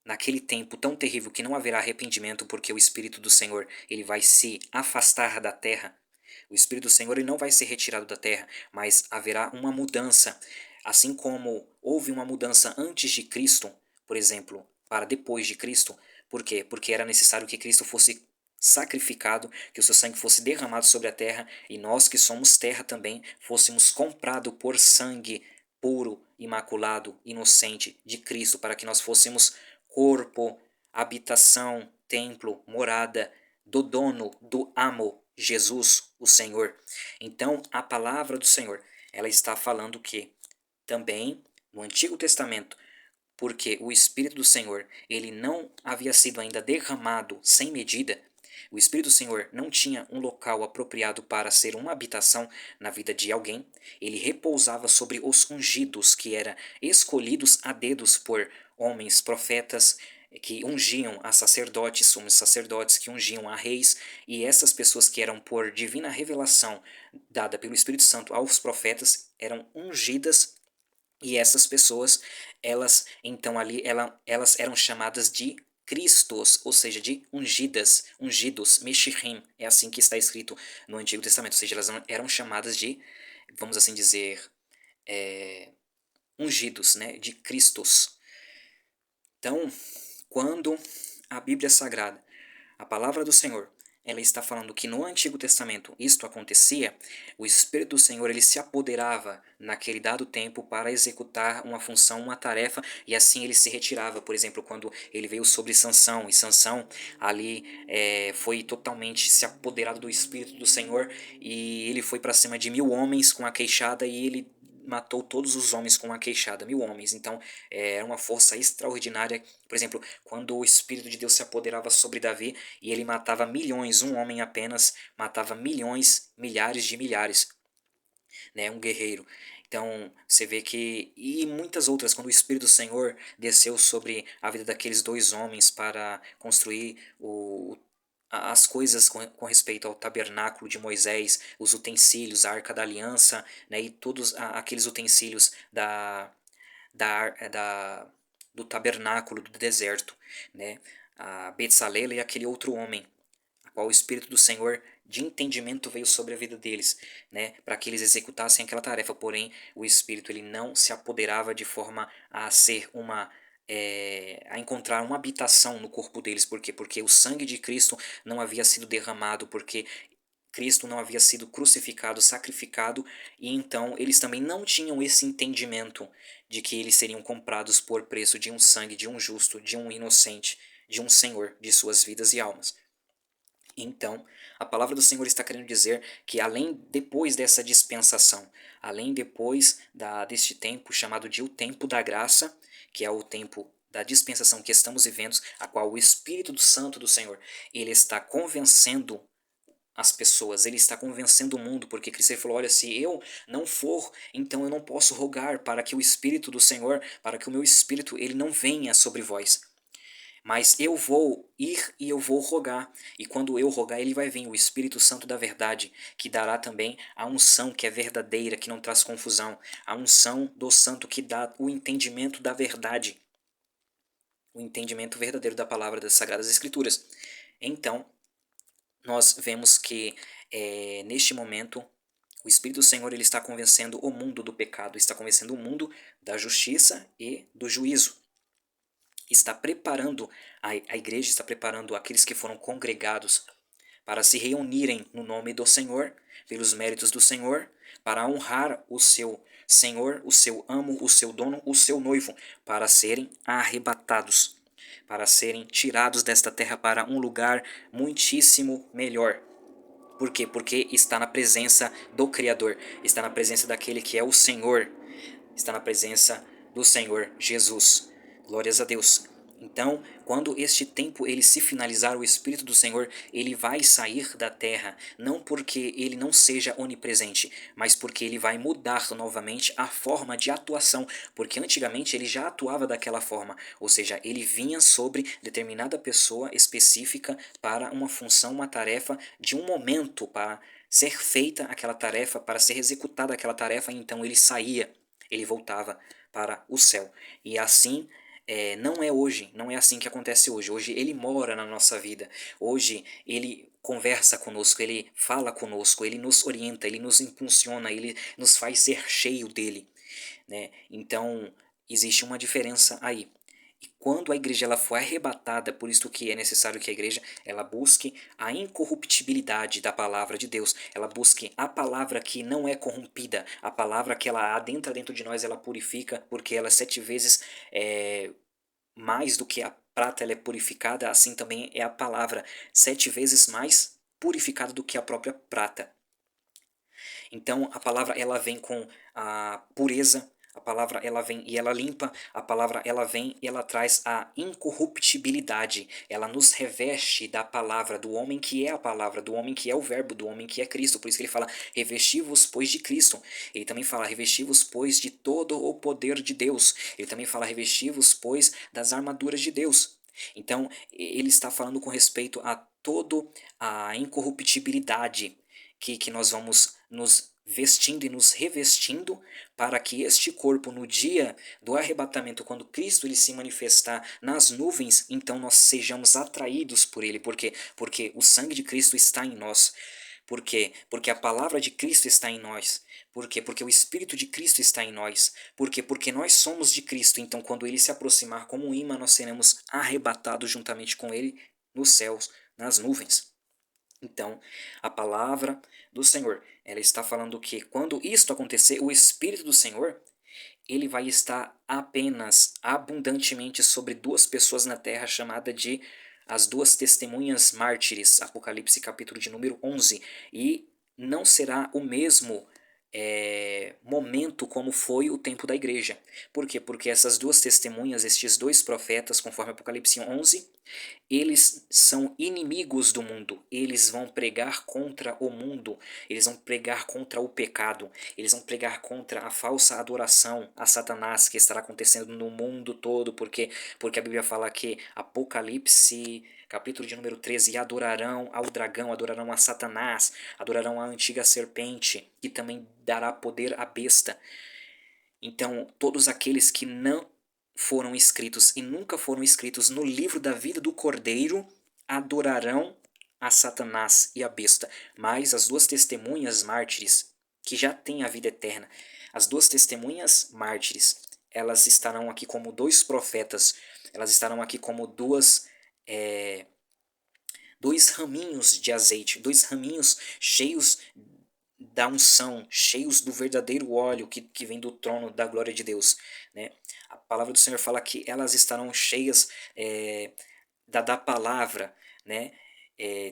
naquele tempo tão terrível que não haverá arrependimento, porque o Espírito do Senhor ele vai se afastar da terra. O Espírito do Senhor ele não vai ser retirado da terra, mas haverá uma mudança. Assim como houve uma mudança antes de Cristo, por exemplo, para depois de Cristo. Por quê? Porque era necessário que Cristo fosse sacrificado, que o seu sangue fosse derramado sobre a terra e nós que somos terra também fôssemos comprados por sangue puro, imaculado, inocente de Cristo, para que nós fôssemos corpo, habitação, templo, morada do dono, do amo, Jesus, o Senhor. Então, a palavra do Senhor, ela está falando que também no Antigo Testamento, porque o Espírito do Senhor, ele não havia sido ainda derramado sem medida, O Espírito do Senhor não tinha um local apropriado para ser uma habitação na vida de alguém. Ele repousava sobre os ungidos, que eram escolhidos a dedos por homens, profetas, que ungiam a sacerdotes, sumos sacerdotes, que ungiam a reis, e essas pessoas que eram por divina revelação dada pelo Espírito Santo aos profetas eram ungidas, e essas pessoas, elas então ali, elas eram chamadas de Cristos, ou seja, de ungidas, ungidos, Meshichim, é assim que está escrito no Antigo Testamento, ou seja, elas eram chamadas de, vamos assim dizer, ungidos, né, de Cristos. Então, quando a Bíblia Sagrada, a palavra do Senhor, ela está falando que no Antigo Testamento isto acontecia, o Espírito do Senhor ele se apoderava naquele dado tempo para executar uma função, uma tarefa, e assim ele se retirava. Por exemplo, quando ele veio sobre Sansão, e Sansão ali foi totalmente se apoderado do Espírito do Senhor, e ele foi para cima de 1000 homens com a queixada, e ele matou todos os homens com uma queixada, 1000 homens. Então, era uma força extraordinária. Por exemplo, quando o Espírito de Deus se apoderava sobre Davi e ele matava milhões, um homem apenas matava milhões, milhares de milhares, né? Um guerreiro. Então, você vê que, e muitas outras, quando o Espírito do Senhor desceu sobre a vida daqueles 2 homens para construir as coisas com respeito ao tabernáculo de Moisés, os utensílios, a Arca da Aliança, né, e todos aqueles utensílios do tabernáculo do deserto, né, a Betsalela e aquele outro homem, a qual o Espírito do Senhor de entendimento veio sobre a vida deles, né, para que eles executassem aquela tarefa. Porém, o Espírito ele não se apoderava de forma a ser a encontrar uma habitação no corpo deles. Por quê? Porque o sangue de Cristo não havia sido derramado, porque Cristo não havia sido crucificado, sacrificado, e então eles também não tinham esse entendimento de que eles seriam comprados por preço de um sangue, de um justo, de um inocente, de um Senhor, de suas vidas e almas. Então, a palavra do Senhor está querendo dizer que depois dessa dispensação, além depois deste tempo chamado de o tempo da graça, que é o tempo da dispensação que estamos vivendo, a qual o Espírito do Santo do Senhor, ele está convencendo as pessoas, ele está convencendo o mundo, porque Cristo falou, olha, se eu não for, então eu não posso rogar para que o Espírito do Senhor, para que o meu Espírito, ele não venha sobre vós. Mas eu vou ir e eu vou rogar. E quando eu rogar, ele vai vir, o Espírito Santo da verdade, que dará também a unção que é verdadeira, que não traz confusão. A unção do Santo que dá o entendimento da verdade. O entendimento verdadeiro da palavra das Sagradas Escrituras. Então, nós vemos que neste momento o Espírito do Senhor ele está convencendo o mundo do pecado, está convencendo o mundo da justiça e do juízo. Está preparando, a igreja está preparando aqueles que foram congregados para se reunirem no nome do Senhor, pelos méritos do Senhor, para honrar o seu Senhor, o seu amo, o seu dono, o seu noivo, para serem arrebatados, para serem tirados desta terra para um lugar muitíssimo melhor. Por quê? Porque está na presença do Criador, está na presença daquele que é o Senhor, está na presença do Senhor Jesus. Glórias a Deus. Então, quando este tempo ele se finalizar, o Espírito do Senhor ele vai sair da terra, não porque ele não seja onipresente, mas porque ele vai mudar novamente a forma de atuação, porque antigamente ele já atuava daquela forma, ou seja, ele vinha sobre determinada pessoa específica para uma função, uma tarefa de um momento para ser feita aquela tarefa, para ser executada aquela tarefa, e então ele saía, ele voltava para o céu. E assim não é hoje, não é assim que acontece hoje. Hoje ele mora na nossa vida. Hoje ele conversa conosco, ele fala conosco, ele nos orienta, ele nos impulsiona, ele nos faz ser cheio dele, né? Então existe uma diferença aí. E quando a igreja ela for arrebatada, por isso que é necessário que a igreja ela busque a incorruptibilidade da palavra de Deus. Ela busque a palavra que não é corrompida, a palavra que ela adentra dentro de nós, ela purifica, porque ela 7 vezes mais do que a prata ela é purificada, assim também é a palavra 7 vezes mais purificada do que a própria prata. Então a palavra ela vem com a pureza, A palavra ela vem e ela limpa, a palavra ela vem e ela traz a incorruptibilidade. Ela nos reveste da palavra, do homem que é a palavra, do homem que é o verbo, do homem que é Cristo. Por isso que ele fala: revesti-vos, pois, de Cristo. Ele também fala: revesti-vos, pois, de todo o poder de Deus. Ele também fala: revesti-vos, pois, das armaduras de Deus. Então, ele está falando com respeito a todo a incorruptibilidade que nós vamos nos vestindo e nos revestindo para que este corpo, no dia do arrebatamento, quando Cristo ele se manifestar nas nuvens, então nós sejamos atraídos por ele. Por quê? Porque o sangue de Cristo está em nós. Por quê? Porque a palavra de Cristo está em nós. Por quê? Porque o Espírito de Cristo está em nós. Por quê? Porque nós somos de Cristo. Então, quando ele se aproximar como um imã, nós seremos arrebatados juntamente com ele nos céus, nas nuvens. Então, a palavra do Senhor, ela está falando que quando isto acontecer, o Espírito do Senhor, ele vai estar apenas abundantemente sobre duas pessoas na terra, chamada de as duas testemunhas mártires, Apocalipse capítulo de número 11, e não será o mesmo momento como foi o tempo da igreja. Por quê? Porque essas duas testemunhas, estes dois profetas, conforme Apocalipse 11, eles são inimigos do mundo, eles vão pregar contra o mundo, eles vão pregar contra o pecado, eles vão pregar contra a falsa adoração a Satanás que estará acontecendo no mundo todo, porque a Bíblia fala que Apocalipse, capítulo de número 13, adorarão ao dragão, adorarão a Satanás, adorarão a antiga serpente, que também dará poder à besta. Então, todos aqueles que não foram escritos e nunca foram escritos no livro da vida do Cordeiro adorarão a Satanás e a besta. Mas as duas testemunhas mártires, que já têm a vida eterna, as duas testemunhas mártires, elas estarão aqui como dois profetas, elas estarão aqui como dois raminhos de azeite, dois raminhos cheios da unção, cheios do verdadeiro óleo que vem do trono da glória de Deus, né? A palavra do Senhor fala que elas estarão cheias da palavra, né?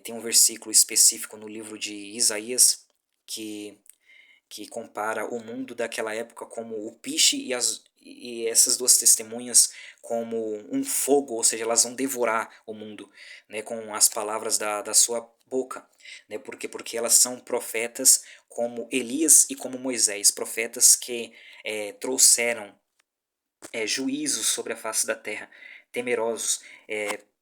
Tem um versículo específico no livro de Isaías que compara o mundo daquela época como o piche e essas duas testemunhas como um fogo, ou seja, elas vão devorar o mundo, né, com as palavras da sua boca. Né, por quê? Porque elas são profetas como Elias e como Moisés, profetas que trouxeram juízos sobre a face da terra, temerosos.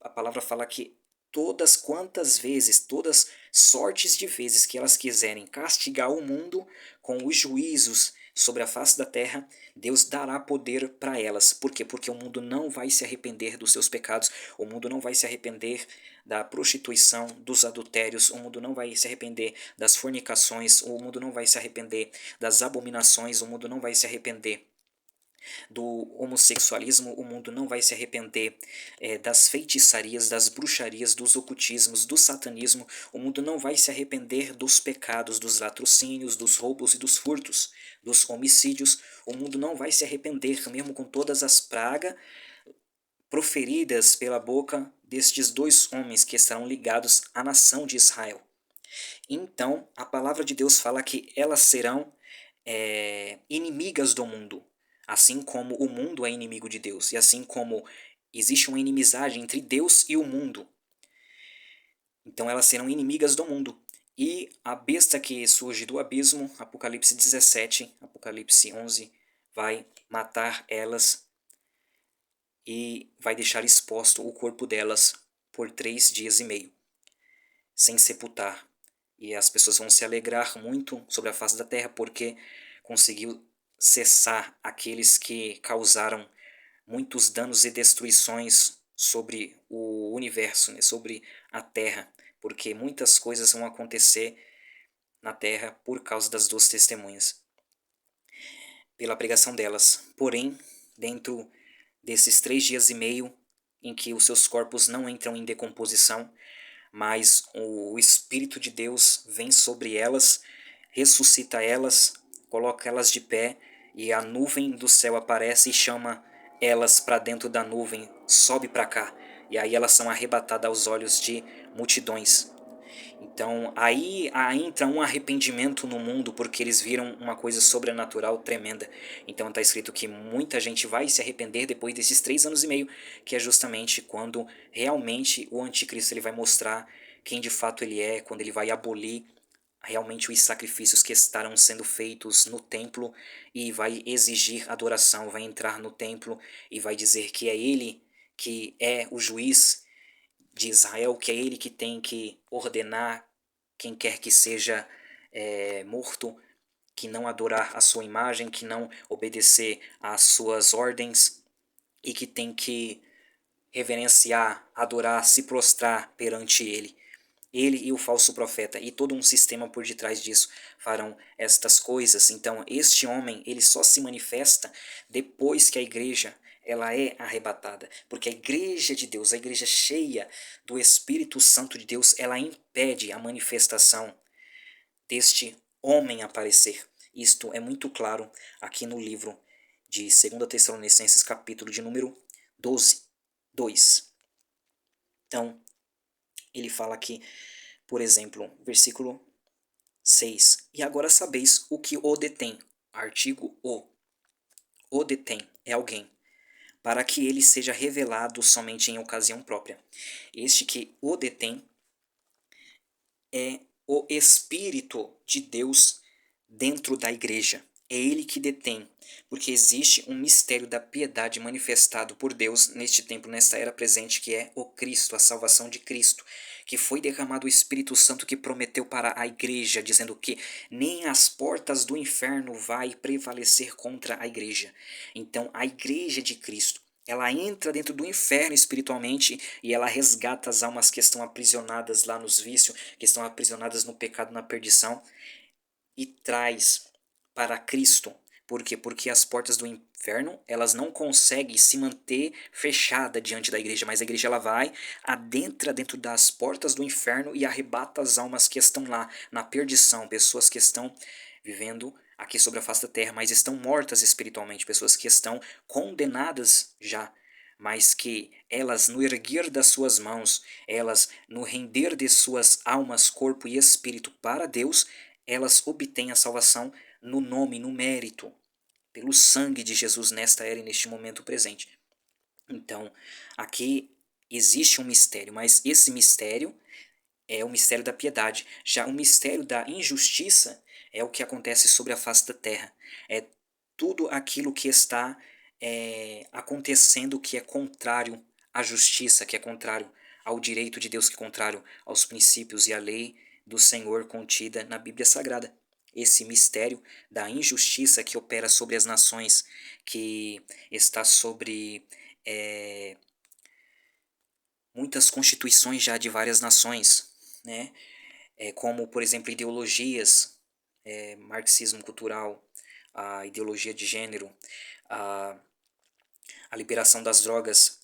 A palavra fala que todas quantas vezes, todas sortes de vezes que elas quiserem castigar o mundo com os juízos sobre a face da terra, Deus dará poder para elas. Por quê? Porque o mundo não vai se arrepender dos seus pecados, o mundo não vai se arrepender da prostituição, dos adultérios, o mundo não vai se arrepender das fornicações, o mundo não vai se arrepender das abominações, o mundo não vai se arrepender do homossexualismo, o mundo não vai se arrepender das feitiçarias, das bruxarias, dos ocultismos, do satanismo, o mundo não vai se arrepender dos pecados, dos latrocínios, dos roubos e dos furtos, dos homicídios, o mundo não vai se arrepender, mesmo com todas as pragas proferidas pela boca destes dois homens que estarão ligados à nação de Israel. Então, a palavra de Deus fala que elas serão inimigas do mundo, assim como o mundo é inimigo de Deus, e assim como existe uma inimizade entre Deus e o mundo. Então elas serão inimigas do mundo. E a besta que surge do abismo, Apocalipse 17, Apocalipse 11, vai matar elas e vai deixar exposto o corpo delas por 3 dias e meio, sem sepultar. E as pessoas vão se alegrar muito sobre a face da terra, porque conseguiu cessar aqueles que causaram muitos danos e destruições sobre o universo, né, sobre a terra, porque muitas coisas vão acontecer na terra por causa das duas testemunhas, pela pregação delas. Porém, dentro desses 3 dias e meio em que os seus corpos não entram em decomposição, mas o Espírito de Deus vem sobre elas, ressuscita elas, coloca elas de pé, e a nuvem do céu aparece e chama elas para dentro da nuvem, sobe para cá, e aí elas são arrebatadas aos olhos de multidões. Então aí entra um arrependimento no mundo porque eles viram uma coisa sobrenatural tremenda. Então está escrito que muita gente vai se arrepender depois desses 3 anos e meio, que é justamente quando realmente o anticristo ele vai mostrar quem de fato ele é, quando ele vai abolir realmente os sacrifícios que estarão sendo feitos no templo e vai exigir adoração, vai entrar no templo e vai dizer que é ele que é o juiz de Israel, que é ele que tem que ordenar quem quer que seja morto, que não adorar a sua imagem, que não obedecer às suas ordens e que tem que reverenciar, adorar, se prostrar perante ele. Ele e o falso profeta e todo um sistema por detrás disso farão estas coisas. Então, este homem, ele só se manifesta depois que a igreja ela é arrebatada, porque a igreja de Deus, a igreja cheia do Espírito Santo de Deus, ela impede a manifestação deste homem aparecer. Isto é muito claro aqui no livro de 2 Tessalonicenses, capítulo de número 12, 2. Então, ele fala aqui, por exemplo, versículo 6. E agora sabeis o que o detém. Artigo o. O detém é alguém, para que ele seja revelado somente em ocasião própria. Este que o detém é o Espírito de Deus dentro da igreja. É ele que detém, porque existe um mistério da piedade manifestado por Deus neste tempo, nesta era presente, que é o Cristo, a salvação de Cristo, que foi derramado o Espírito Santo que prometeu para a igreja, dizendo que nem as portas do inferno vai prevalecer contra a igreja. Então, a igreja de Cristo, ela entra dentro do inferno espiritualmente e ela resgata as almas que estão aprisionadas lá nos vícios, que estão aprisionadas no pecado, na perdição, e traz para Cristo. Por quê? Porque as portas do inferno, elas não conseguem se manter fechada diante da igreja, mas a igreja ela vai, adentra dentro das portas do inferno e arrebata as almas que estão lá na perdição, pessoas que estão vivendo aqui sobre a face da terra, mas estão mortas espiritualmente, pessoas que estão condenadas já, mas que elas, no erguer das suas mãos, elas, no render de suas almas, corpo e espírito para Deus, elas obtêm a salvação no nome, no mérito, pelo sangue de Jesus nesta era e neste momento presente. Então, aqui existe um mistério, mas esse mistério é o mistério da piedade. Já o mistério da injustiça é o que acontece sobre a face da terra. É tudo aquilo que está acontecendo que é contrário à justiça, que é contrário ao direito de Deus, que é contrário aos princípios e à lei do Senhor contida na Bíblia Sagrada. Esse mistério da injustiça que opera sobre as nações, que está sobre muitas constituições já de várias nações, né? Como, por exemplo, ideologias, marxismo cultural, a ideologia de gênero, a, a liberação das drogas,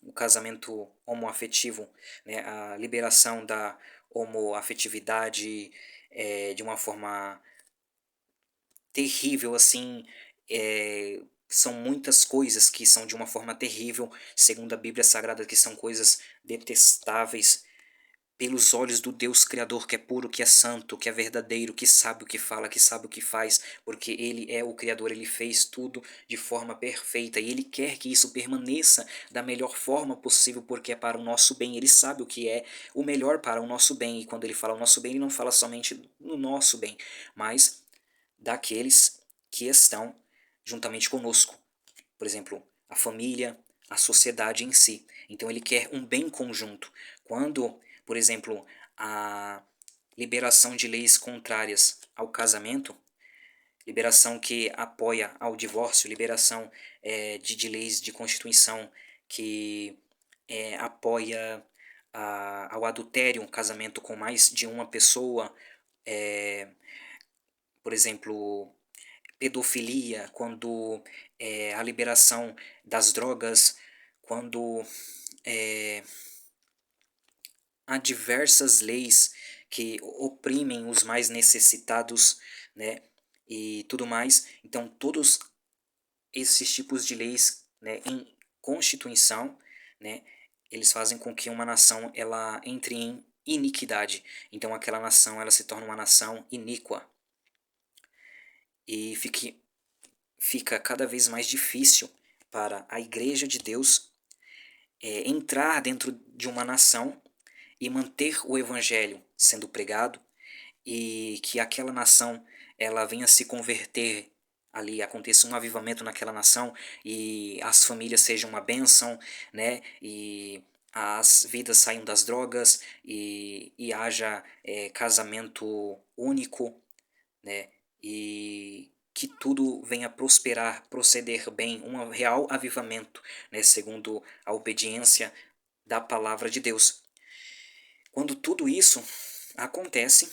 o casamento homoafetivo, né? A liberação da homoafetividade de uma forma terrível, assim, são muitas coisas que são de uma forma terrível, segundo a Bíblia Sagrada, que são coisas detestáveis pelos olhos do Deus Criador, que é puro, que é santo, que é verdadeiro, que sabe o que fala, que sabe o que faz, porque Ele é o Criador, Ele fez tudo de forma perfeita e Ele quer que isso permaneça da melhor forma possível, porque é para o nosso bem. Ele sabe o que é o melhor para o nosso bem, e quando Ele fala o nosso bem, Ele não fala somente no nosso bem, mas daqueles que estão juntamente conosco. Por exemplo, a família, a sociedade em si. Então ele quer um bem conjunto. Quando, por exemplo, a liberação de leis contrárias ao casamento, liberação que apoia ao divórcio, liberação de leis de constituição que apoia ao adultério, um casamento com mais de uma pessoa, por exemplo, pedofilia, quando a liberação das drogas, quando há diversas leis que oprimem os mais necessitados, né, e tudo mais. Então, todos esses tipos de leis, né, em constituição, né, eles fazem com que uma nação ela entre em iniquidade. Então aquela nação ela se torna uma nação iníqua e fica cada vez mais difícil para a igreja de Deus entrar dentro de uma nação e manter o evangelho sendo pregado e que aquela nação ela venha se converter ali, aconteça um avivamento naquela nação e as famílias sejam uma bênção, né? E as vidas saiam das drogas e haja casamento único, né? E que tudo venha prosperar, proceder bem, um real avivamento, né? Segundo a obediência da palavra de Deus. Quando tudo isso acontece,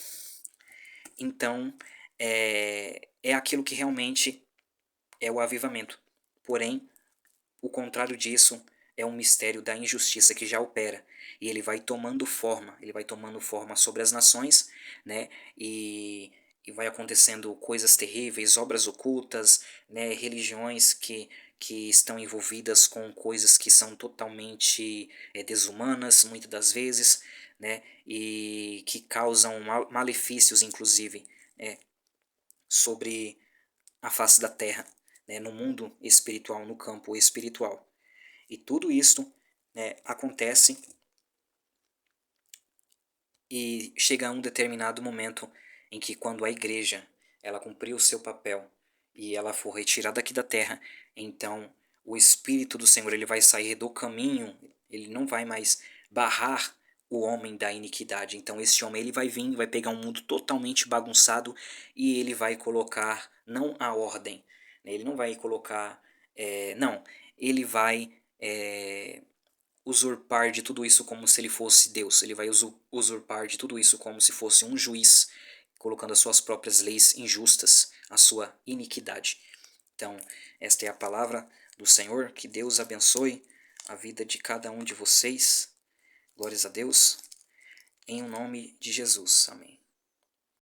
então é aquilo que realmente é o avivamento. Porém, o contrário disso é um mistério da injustiça que já opera. E ele vai tomando forma sobre as nações, né? E vai acontecendo coisas terríveis, obras ocultas, né? Religiões que estão envolvidas com coisas que são totalmente desumanas, muitas das vezes, né? E que causam malefícios, inclusive, sobre a face da terra, né? No mundo espiritual, no campo espiritual. E tudo isto, né, acontece e chega a um determinado momento em que quando a igreja ela cumpriu o seu papel e ela for retirada aqui da terra, então o Espírito do Senhor ele vai sair do caminho, ele não vai mais barrar o homem da iniquidade. Então esse homem ele vai vir, vai pegar um mundo totalmente bagunçado e ele vai colocar não a ordem, né? Ele não vai colocar, não, ele vai usurpar de tudo isso como se ele fosse Deus. Ele vai usurpar de tudo isso como se fosse um juiz, colocando as suas próprias leis injustas, a sua iniquidade. Então, esta é a palavra do Senhor. Que Deus abençoe a vida de cada um de vocês. Glórias a Deus. Em nome de Jesus. Amém.